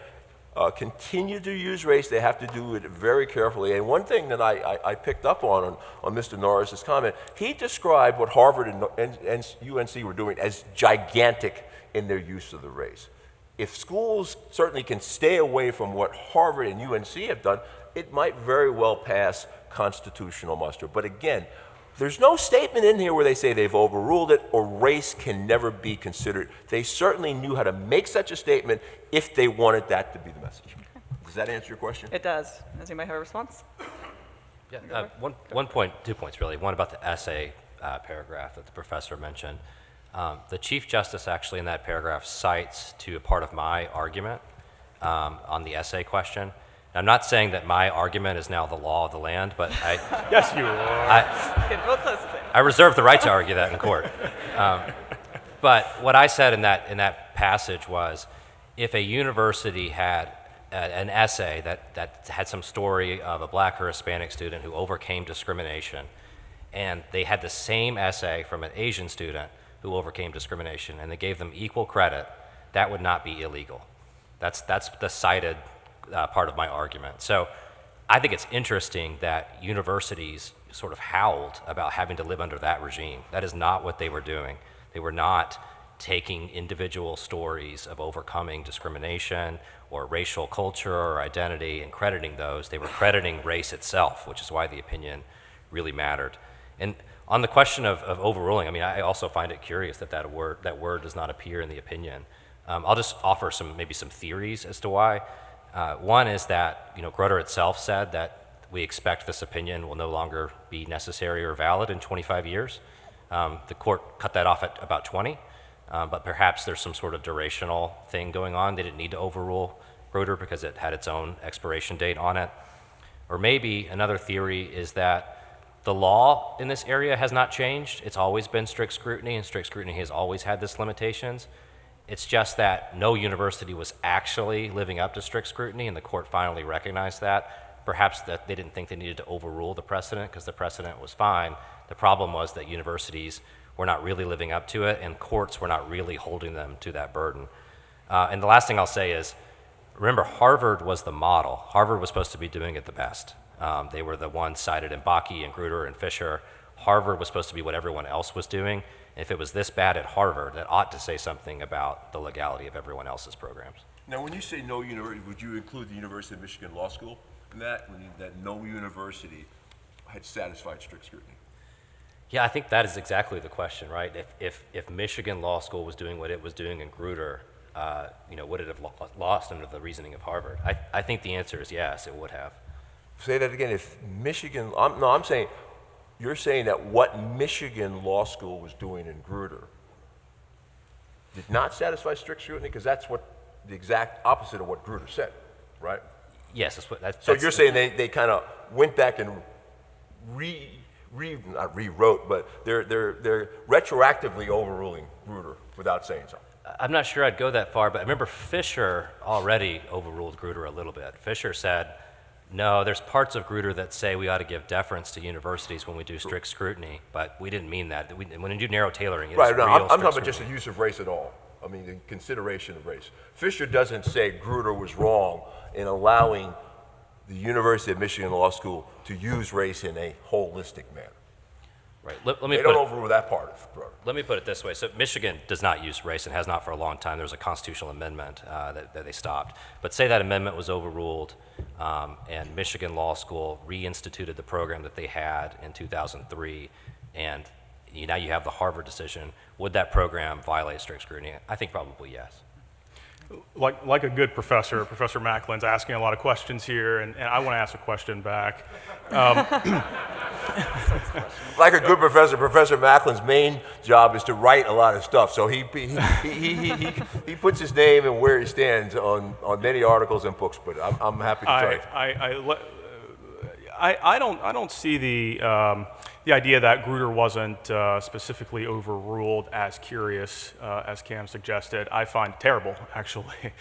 continue to use race, they have to do it very carefully. And one thing that I picked up on Mr. Norris's comment, he described what Harvard and UNC were doing as gigantic in their use of the race. If schools certainly can stay away from what Harvard and UNC have done, it might very well pass constitutional muster. But again, there's no statement in here where they say they've overruled it or race can never be considered. They certainly knew how to make such a statement if they wanted that to be the message. Does that answer your question? It does. Does anybody have a response? Yeah, one point, 2 points really. One about the essay paragraph that the professor mentioned. The Chief Justice actually in that paragraph cites to a part of my argument on the essay question. I'm not saying that my argument is now the law of the land, but Yes, you are. I reserve the right to argue that in court. But what I said in that passage was, if a university had an essay that had some story of a black or Hispanic student who overcame discrimination, and they had the same essay from an Asian student who overcame discrimination, and they gave them equal credit, that would not be illegal. That's the cited part of my argument. So I think it's interesting that universities sort of howled about having to live under that regime. That is not what they were doing. They were not taking individual stories of overcoming discrimination or racial culture or identity and crediting those. They were crediting race itself, which is why the opinion really mattered. And on the question of overruling, I mean, I also find it curious that word does not appear in the opinion. I'll just offer maybe some theories as to why. One is that, Grutter itself said that we expect this opinion will no longer be necessary or valid in 25 years. The court cut that off at about 20. but perhaps there's some sort of durational thing going on. They didn't need to overrule Grutter because it had its own expiration date on it. Or maybe another theory is that the law in this area has not changed. It's always been strict scrutiny, and strict scrutiny has always had this limitations. It's just that no university was actually living up to strict scrutiny, and the court finally recognized that. Perhaps that they didn't think they needed to overrule the precedent because the precedent was fine. The problem was that universities were not really living up to it, and courts were not really holding them to that burden. And the last thing I'll say is, remember, Harvard was the model. Harvard was supposed to be doing it the best. They were the ones cited in Bakke and Grutter and Fisher. Harvard was supposed to be what everyone else was doing. If it was this bad at Harvard, that ought to say something about the legality of everyone else's programs. Now, when you say no university, would you include the University of Michigan Law School in that, that no university had satisfied strict scrutiny? Yeah, I think that is exactly the question, right? If Michigan Law School was doing what it was doing in Grutter, would it have lost under the reasoning of Harvard? I think the answer is yes, it would have. Say that again. If Michigan, I'm saying, you're saying that what Michigan Law School was doing in Grutter did not satisfy strict scrutiny, because that's what the exact opposite of what Grutter said, right? Yes, So you're saying they kind of went back and not rewrote, but they're retroactively overruling Grutter without saying something. I'm not sure I'd go that far, but I remember Fisher already overruled Grutter a little bit. Fisher said, no, there's parts of Grutter that say we ought to give deference to universities when we do strict scrutiny, but we didn't mean that. When you do narrow tailoring, it's right, no, real I'm talking about scrutiny. just the use of race at all. I mean, the consideration of race. Fisher doesn't say Grutter was wrong in allowing the University of Michigan Law School to use race in a holistic manner. Right. Let me They put don't it, overrule that part of Grutter. let me put it this way. So Michigan does not use race and has not for a long time. There was a constitutional amendment that they stopped. But say that amendment was overruled and Michigan Law School reinstituted the program that they had in 2003, and now you have the Harvard decision. Would that program violate strict scrutiny? I think probably yes. Like a good professor, Professor Maclin's asking a lot of questions here, and I want to ask a question back. Like a good professor, Professor Maclin's main job is to write a lot of stuff. So he puts his name and where he stands on many articles and books. But I'm happy to tell you. I don't see the idea that Grutter wasn't specifically overruled as curious as Cam suggested. I find terrible, actually,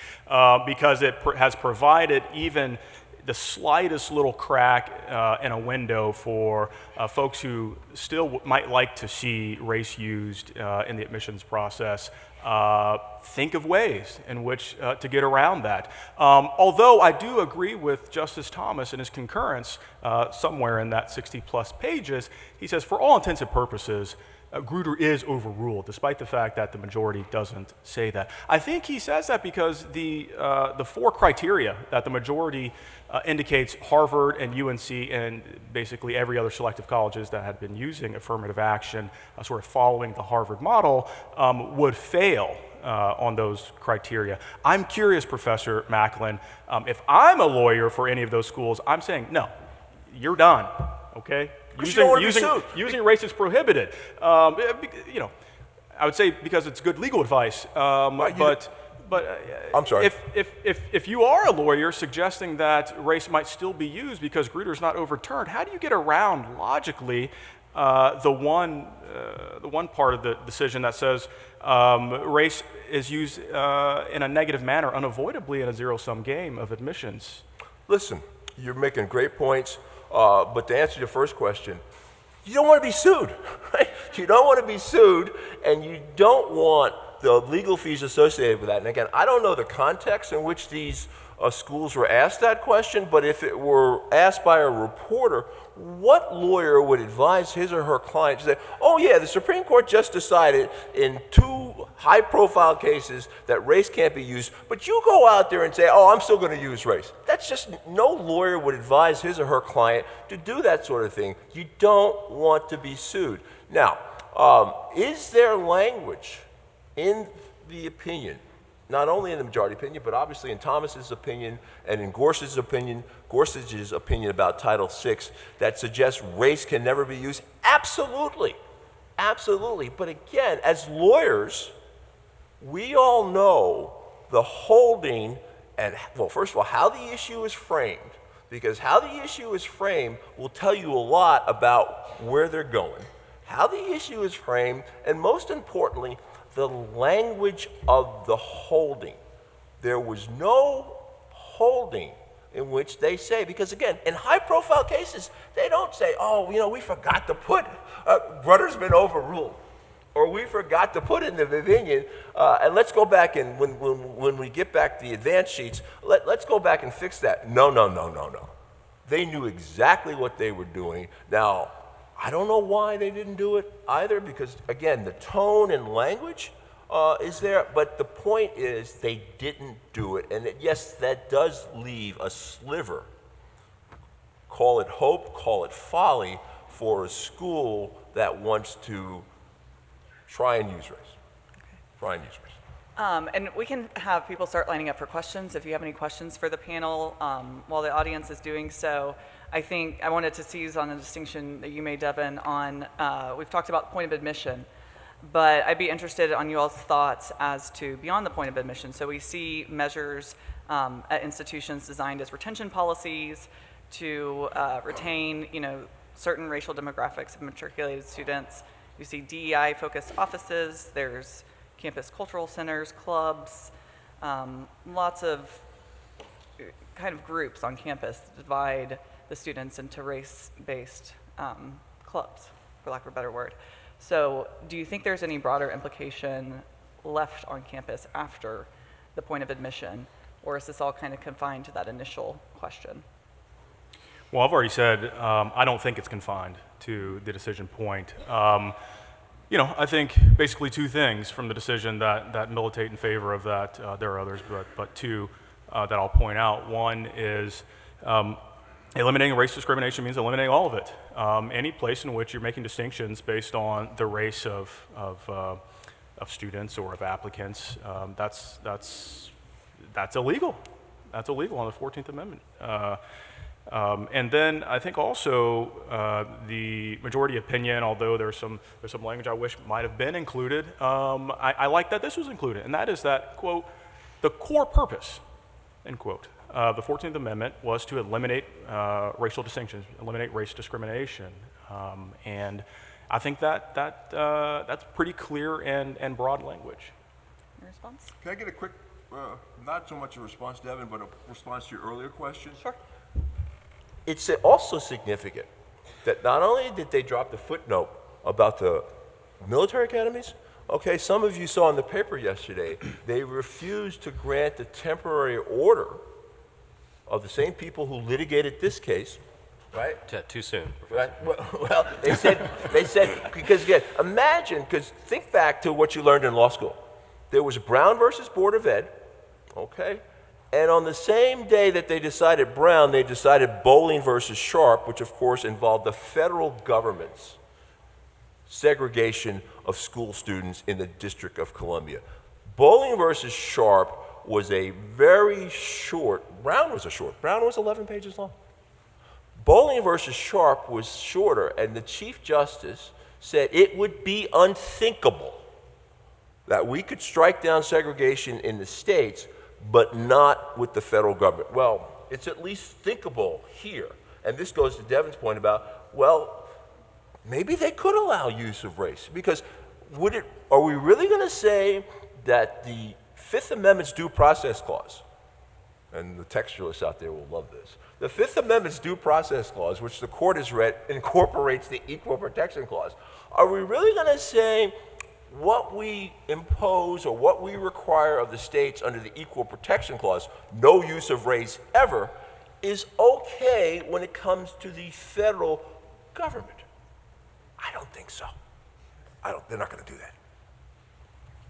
because it has provided even the slightest little crack in a window for folks who still might like to see race used in the admissions process. Think of ways in which to get around that. Although I do agree with Justice Thomas in his concurrence, somewhere in that 60-plus pages, he says, for all intents and purposes, Grutter is overruled, despite the fact that the majority doesn't say that. I think he says that because the four criteria that the majority indicates Harvard and UNC and basically every other selective colleges that had been using affirmative action, sort of following the Harvard model, would fail on those criteria. I'm curious, Professor Maclin, if I'm a lawyer for any of those schools, I'm saying, no, you're done, okay? Using race is prohibited. I would say because it's good legal advice. But I'm sorry. If you are a lawyer suggesting that race might still be used because Grutter's not overturned, how do you get around logically the one part of the decision that says race is used in a negative manner unavoidably in a zero-sum game of admissions? Listen, you're making great points. But to answer your first question, you don't want to be sued, right? You don't want to be sued, and you don't want the legal fees associated with that. And again, I don't know the context in which these schools were asked that question, but if it were asked by a reporter, what lawyer would advise his or her client to say, oh yeah, the Supreme Court just decided in 2 high-profile cases that race can't be used, but you go out there and say, oh, I'm still going to use race. That's just, no lawyer would advise his or her client to do that sort of thing. You don't want to be sued. Now, is there language in the opinion, not only in the majority opinion, but obviously in Thomas's opinion and in Gorsuch's opinion about Title VI, that suggests race can never be used? Absolutely, absolutely. But again, as lawyers, we all know the holding and, well, first of all, how the issue is framed, because how the issue is framed will tell you a lot about where they're going, how the issue is framed, and most importantly, the language of the holding. There was no holding in which they say, because again, in high-profile cases, they don't say, oh, we forgot to put, Rudder's been overruled, or we forgot to put in the opinion, and let's go back and when we get back the advance sheets, let's go back and fix that. No. They knew exactly what they were doing. Now, I don't know why they didn't do it either, because again, the tone and language is there, but the point is they didn't do it. And yes, that does leave a sliver, call it hope, call it folly, for a school that wants to try and use race. And we can have people start lining up for questions. If you have any questions for the panel while the audience is doing so, I think I wanted to seize on a distinction that you made, Devon, on, we've talked about point of admission, but I'd be interested on you all's thoughts as to beyond the point of admission. So we see measures at institutions designed as retention policies to retain, certain racial demographics of matriculated students. You see DEI-focused offices, there's campus cultural centers, clubs, lots of kind of groups on campus that divide the students into race-based clubs, for lack of a better word. So do you think there's any broader implication left on campus after the point of admission, or is this all kind of confined to that initial question? Well, I've already said I don't think it's confined to the decision point. I think basically two things from the decision that militate in favor of that. There are others, but two that I'll point out. One is eliminating race discrimination means eliminating all of it. Any place in which you're making distinctions based on the race of students or of applicants, that's illegal. That's illegal on the 14th Amendment. And then I think also the majority opinion, although there's some language I wish might have been included, I like that this was included, and that is that, quote, the core purpose, end quote, of the 14th Amendment was to eliminate racial distinctions, eliminate race discrimination. And I think that's pretty clear and broad language. Your response? Can I get a quick, not so much a response, Devin, but a response to your earlier question? Sure. It's also significant that not only did they drop the footnote about the military academies, okay, some of you saw in the paper yesterday, they refused to grant the temporary order of the same people who litigated this case, right? Too soon. Right. Well, they said, because again, imagine, because think back to what you learned in law school. There was Brown versus Board of Ed, okay? And on the same day that they decided Brown, they decided Bowling versus Sharp, which of course involved the federal government's segregation of school students in the District of Columbia. Bowling versus Sharp was a very short, Brown was 11 pages long. Bowling versus Sharp was shorter, and the Chief Justice said it would be unthinkable that we could strike down segregation in the states, but not with the federal government. Well, it's at least thinkable here. And this goes to Devon's point about, well, maybe they could allow use of race, because are we really going to say that the Fifth Amendment's due process clause, and the textualists out there will love this, the Fifth Amendment's due process clause, which the court has read, incorporates the Equal Protection Clause. Are we really going to say what we impose or what we require of the states under the Equal Protection Clause, no use of race ever, is okay when it comes to the federal government? I don't think so. They're not going to do that.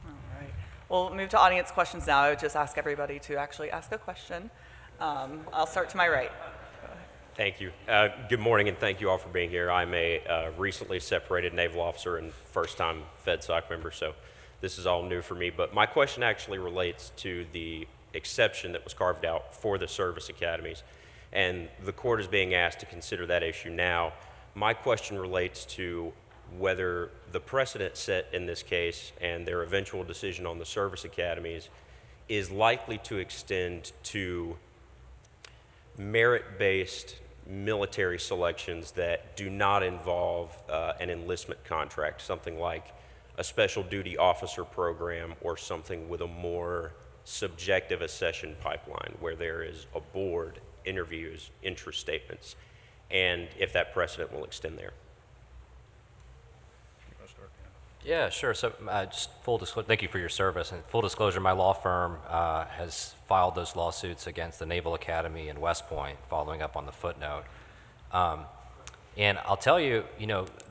All right. We'll move to audience questions now. I would just ask everybody to actually ask a question. I'll start to my right. Thank you. Good morning, and thank you all for being here. I'm a recently separated naval officer and first-time FedSoc member, so this is all new for me. But my question actually relates to the exception that was carved out for the service academies, and the court is being asked to consider that issue now. My question relates to whether the precedent set in this case and their eventual decision on the service academies is likely to extend to merit-based military selections that do not involve an enlistment contract, something like a special duty officer program or something with a more subjective accession pipeline where there is a board, interviews, interest statements, and if that precedent will extend there. Yeah, sure. So just full disclosure, thank you for your service. And full disclosure, my law firm has filed those lawsuits against the Naval Academy in West Point, following up on the footnote. And I'll tell you,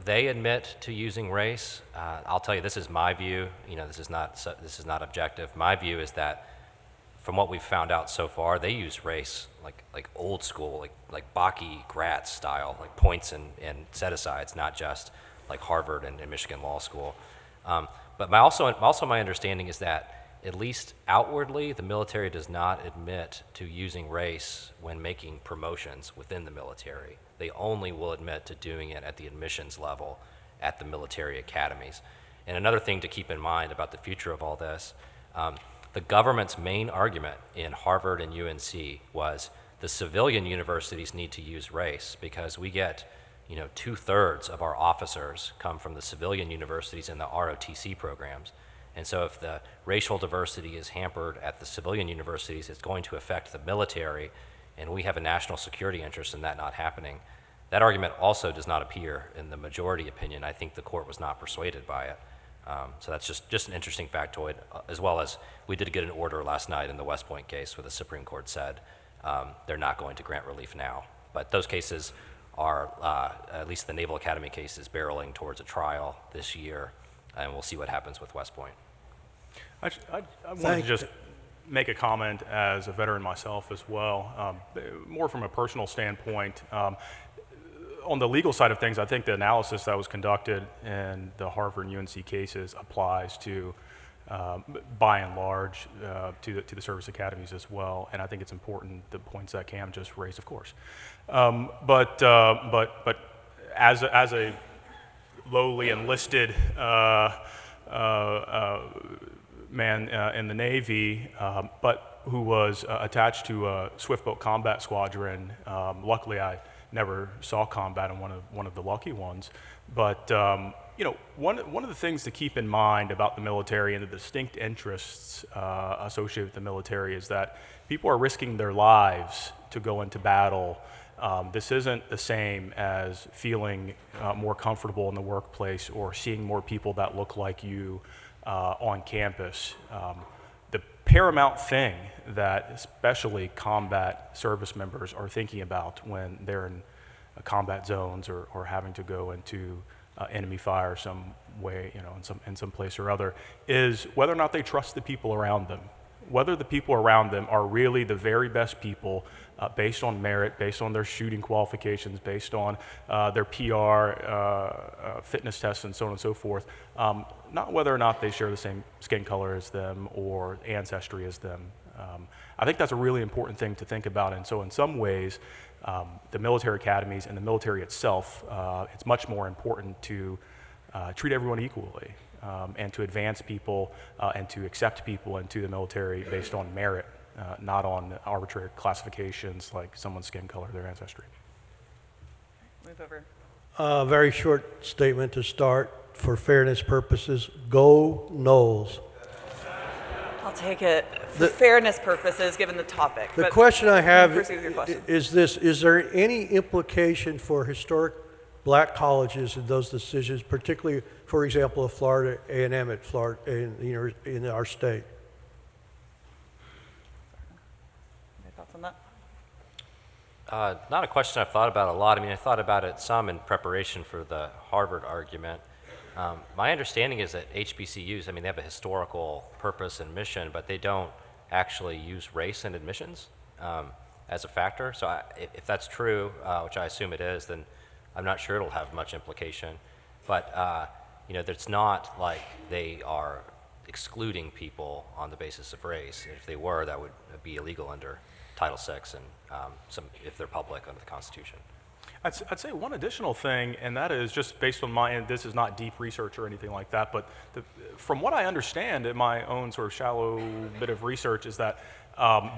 they admit to using race. I'll tell you, this is my view. This is not objective. My view is that from what we've found out so far, they use race like old school, like Bakke Gratz style, like points and set-asides, not just like Harvard and Michigan Law School. But also my understanding is that at least outwardly, the military does not admit to using race when making promotions within the military. They only will admit to doing it at the admissions level at the military academies. And another thing to keep in mind about the future of all this, the government's main argument in Harvard and UNC was the civilian universities need to use race because we get 2/3 of our officers come from the civilian universities and the ROTC programs. And so if the racial diversity is hampered at the civilian universities, it's going to affect the military, and we have a national security interest in that not happening. That argument also does not appear in the majority opinion. I think the court was not persuaded by it. So that's just an interesting factoid, as well as we did get an order last night in the West Point case where the Supreme Court said they're not going to grant relief now. But those cases are, at least the Naval Academy case is barreling towards a trial this year, and we'll see what happens with West Point. I wanted to just make a comment as a veteran myself as well, more from a personal standpoint. On the legal side of things, I think the analysis that was conducted in the Harvard and UNC cases applies to, by and large, to the service academies as well. And I think it's important, the points that Cam just raised, of course. But as a lowly enlisted man in the Navy, but who was attached to a Swiftboat Combat Squadron. Luckily, I never saw combat in one of the lucky ones. But one of the things to keep in mind about the military and the distinct interests associated with the military is that people are risking their lives to go into battle. This isn't the same as feeling more comfortable in the workplace or seeing more people that look like you on campus. The paramount thing that especially combat service members are thinking about when they're in combat zones or having to go into enemy fire some way, in some place or other, is whether or not they trust the people around them. Whether the people around them are really the very best people based on merit, based on their shooting qualifications, based on their PR, fitness tests, and so on and so forth. Not whether or not they share the same skin color as them or ancestry as them. I think that's a really important thing to think about. And so in some ways, the military academies and the military itself, it's much more important to treat everyone equally and to advance people and to accept people into the military based on merit, not on arbitrary classifications like someone's skin color, their ancestry. Move over. Very short statement to start. For fairness purposes, go Noles. I'll take it for fairness purposes, given the topic. The question I have proceed with your question. is this: is there any implication for historic black colleges in those decisions, particularly, for example, of Florida A&M at Florida in our state? Any thoughts on that? Not a question I've thought about a lot. I mean, I thought about it some in preparation for the Harvard argument. My understanding is that HBCUs, they have a historical purpose and mission, but they don't actually use race in admissions as a factor. So if that's true, which I assume it is, then I'm not sure it'll have much implication. But it's not like they are excluding people on the basis of race. If they were, that would be illegal under Title VI and if they're public under the Constitution. I'd say one additional thing, and that is just based on my, and this is not deep research or anything like that, but from what I understand in my own sort of shallow bit of research is that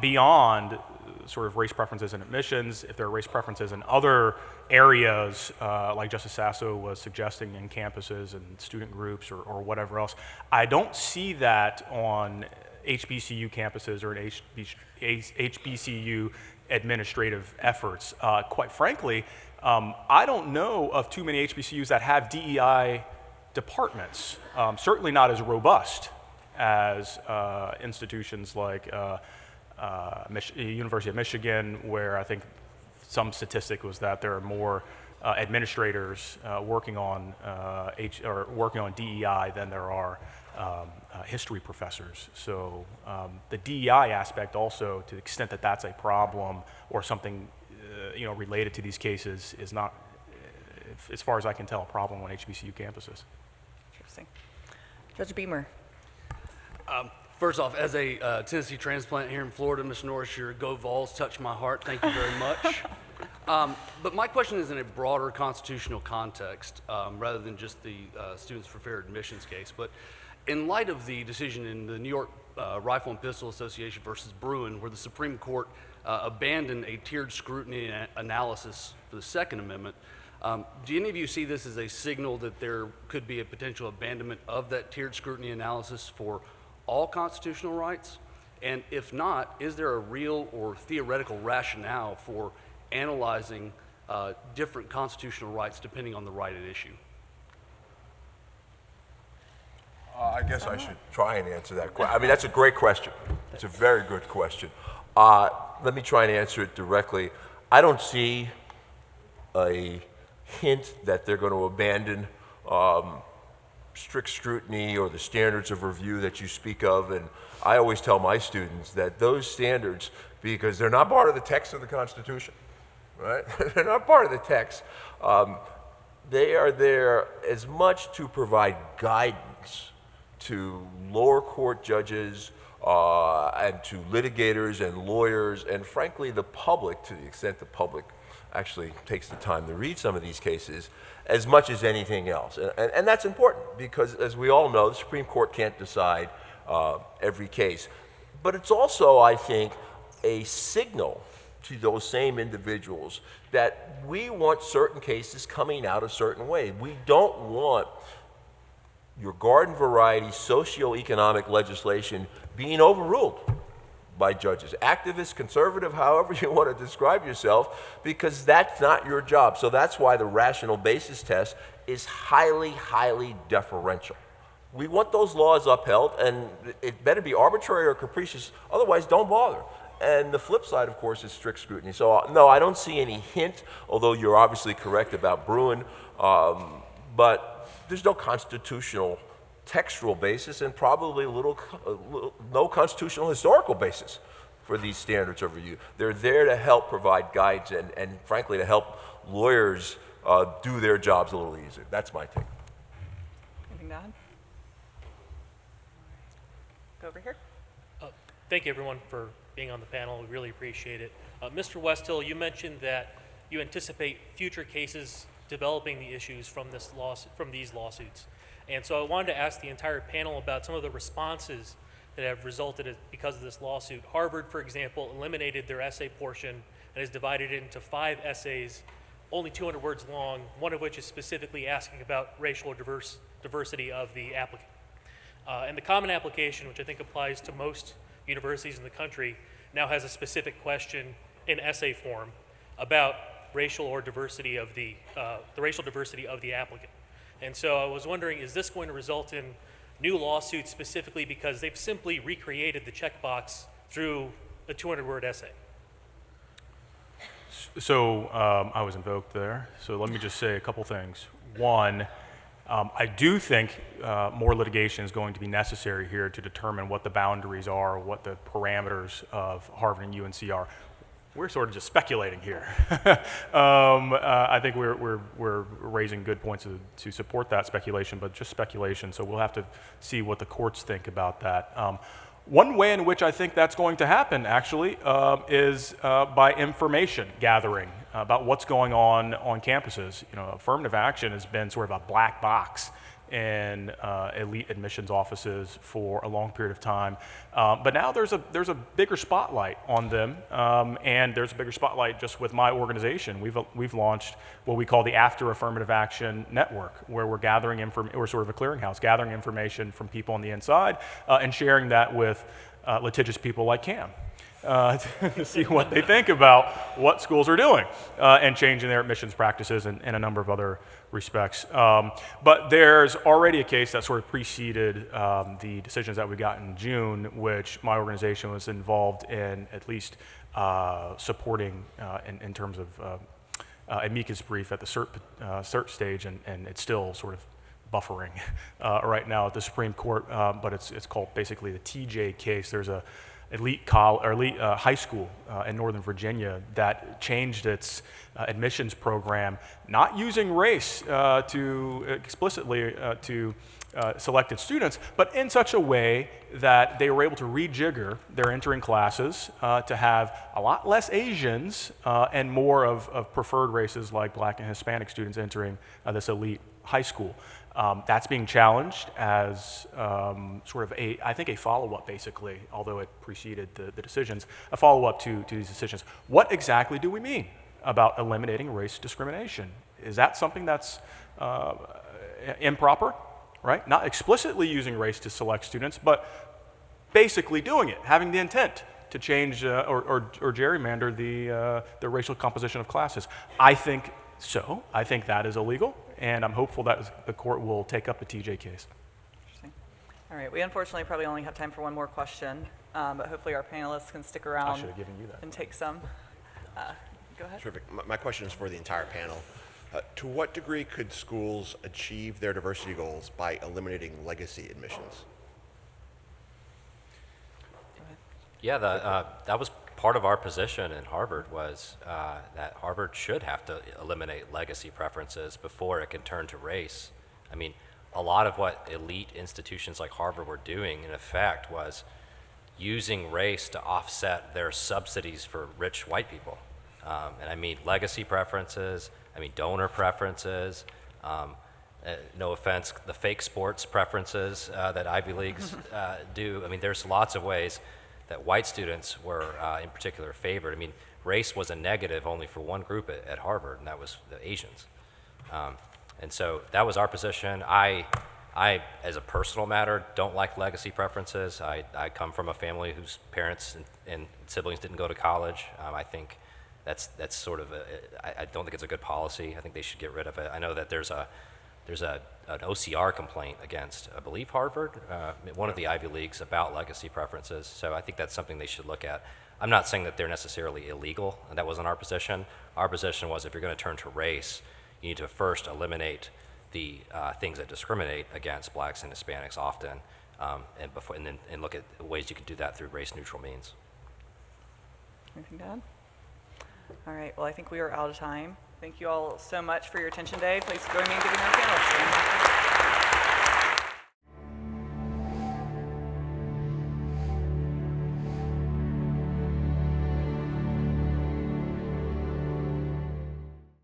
beyond sort of race preferences in admissions, if there are race preferences in other areas, like Justice Sasso was suggesting in campuses and student groups or whatever else, I don't see that on HBCU campuses or in HBCU administrative efforts. Quite frankly, I don't know of too many HBCUs that have DEI departments, certainly not as robust as institutions like University of Michigan, where I think some statistic was that there are more administrators working on DEI than there are history professors. So the DEI aspect also, to the extent that that's a problem or something related to these cases, is not, as far as I can tell, a problem on HBCU campuses. Interesting. Judge Beamer. First off, as a Tennessee transplant here in Florida, Mr. Norris, your Go Vols touch my heart. Thank you very much. But my question is in a broader constitutional context, rather than just the Students for Fair Admissions case. But in light of the decision in the New York Rifle and Pistol Association versus Bruin, where the Supreme Court abandoned a tiered scrutiny analysis for the Second Amendment, do any of you see this as a signal that there could be a potential abandonment of that tiered scrutiny analysis for all constitutional rights? And if not, is there a real or theoretical rationale for analyzing different constitutional rights depending on the right at issue? I guess I should try and answer that question. I mean, that's a great question. It's a very good question. Let me try and answer it directly. I don't see a hint that they're going to abandon strict scrutiny or the standards of review that you speak of. And I always tell my students that those standards, because they're not part of the text of the Constitution, right? They're not part of the text. They are there as much to provide guidance to lower court judges and to litigators and lawyers and frankly the public, to the extent the public actually takes the time to read some of these cases, as much as anything else. And that's important because, as we all know, the Supreme Court can't decide every case. But it's also, I think, a signal to those same individuals that we want certain cases coming out a certain way. We don't want your garden variety socioeconomic legislation being overruled by judges, activists, conservative, however you want to describe yourself, because that's not your job. So that's why the rational basis test is highly, highly deferential. We want those laws upheld, and it better be arbitrary or capricious, otherwise don't bother. And the flip side, of course, is strict scrutiny. So no, I don't see any hint, although you're obviously correct about Bruin, but there's no constitutional textual basis and probably no constitutional historical basis for these standards of review. They're there to help provide guides and frankly, to help lawyers do their jobs a little easier. That's my take. Anything to add? Go over here. Thank you, everyone, for being on the panel. We really appreciate it. Mr. Westhill, you mentioned that you anticipate future cases developing the issues from these lawsuits. And so I wanted to ask the entire panel about some of the responses that have resulted because of this lawsuit. Harvard, for example, eliminated their essay portion and has divided it into 5 essays, only 200 words long, one of which is specifically asking about racial diversity of the applicant. And the common application, which I think applies to most universities in the country, now has a specific question in essay form about racial diversity of the applicant. And so I was wondering, is this going to result in new lawsuits specifically because they've simply recreated the checkbox through a 200-word essay? So I was invoked there. So let me just say a couple things. One, I do think more litigation is going to be necessary here to determine what the boundaries are, what the parameters of Harvard and UNC are. We're sort of just speculating here. I think we're raising good points to support that speculation, but just speculation, so we'll have to see what the courts think about that. One way in which I think that's going to happen, actually, is by information gathering. about what's going on campuses. You know, affirmative action has been sort of a black box in elite admissions offices for a long period of time. But now there's a bigger spotlight on them, and there's a bigger spotlight just with my organization. We've launched what we call the After Affirmative Action Network, where we're gathering we're sort of a clearinghouse, gathering information from people on the inside and sharing that with litigious people like Cam. To see what they think about what schools are doing and changing their admissions practices and a number of other respects. But there's already a case that sort of preceded the decisions that we got in June, which my organization was involved in at least supporting in terms of amicus brief at the cert stage, and it's still sort of buffering right now at the Supreme Court, but it's called basically the TJ case. There's a elite high school in Northern Virginia that changed its admissions program, not using race to explicitly to selected students, but in such a way that they were able to rejigger their entering classes to have a lot less Asians and more of preferred races like Black and Hispanic students entering this elite high school. That's being challenged as sort of I think a follow-up, basically, although it preceded the decisions, a follow-up to these decisions. What exactly do we mean about eliminating race discrimination? Is that something that's improper, right? Not explicitly using race to select students, but basically doing it, having the intent to change or gerrymander the racial composition of classes. I think so. I think that is illegal, and I'm hopeful that the court will take up the TJ case. Interesting. All right, we unfortunately probably only have time for one more question, but hopefully our panelists can stick around I should have given you that. and take some. Go ahead. Terrific. My question is for the entire panel. To what degree could schools achieve their diversity goals by eliminating legacy admissions? Yeah, that was part of our position in Harvard was that Harvard should have to eliminate legacy preferences before it can turn to race. I mean, a lot of what elite institutions like Harvard were doing, in effect, was using race to offset their subsidies for rich white people. And I mean legacy preferences, I mean donor preferences, no offense, the fake sports preferences that Ivy Leagues do. I mean, there's lots of ways that white students were in particular favored. I mean, race was a negative only for one group at Harvard, and that was the Asians. And so that was our position. I, as a personal matter, don't like legacy preferences. I come from a family whose parents and siblings didn't go to college. I think that's sort of I don't think it's a good policy. I think they should get rid of it. I know that there's an OCR complaint against, I believe, Harvard, one of the Ivy Leagues, about legacy preferences. So I think that's something they should look at. I'm not saying that they're necessarily illegal, and that wasn't our position. Our position was if you're going to turn to race, you need to first eliminate the things that discriminate against blacks and Hispanics often, and look at ways you can do that through race-neutral means. Anything to add? All right, well, I think we are out of time. Thank you all so much for your attention today. Please join me in giving our panelists a round of applause.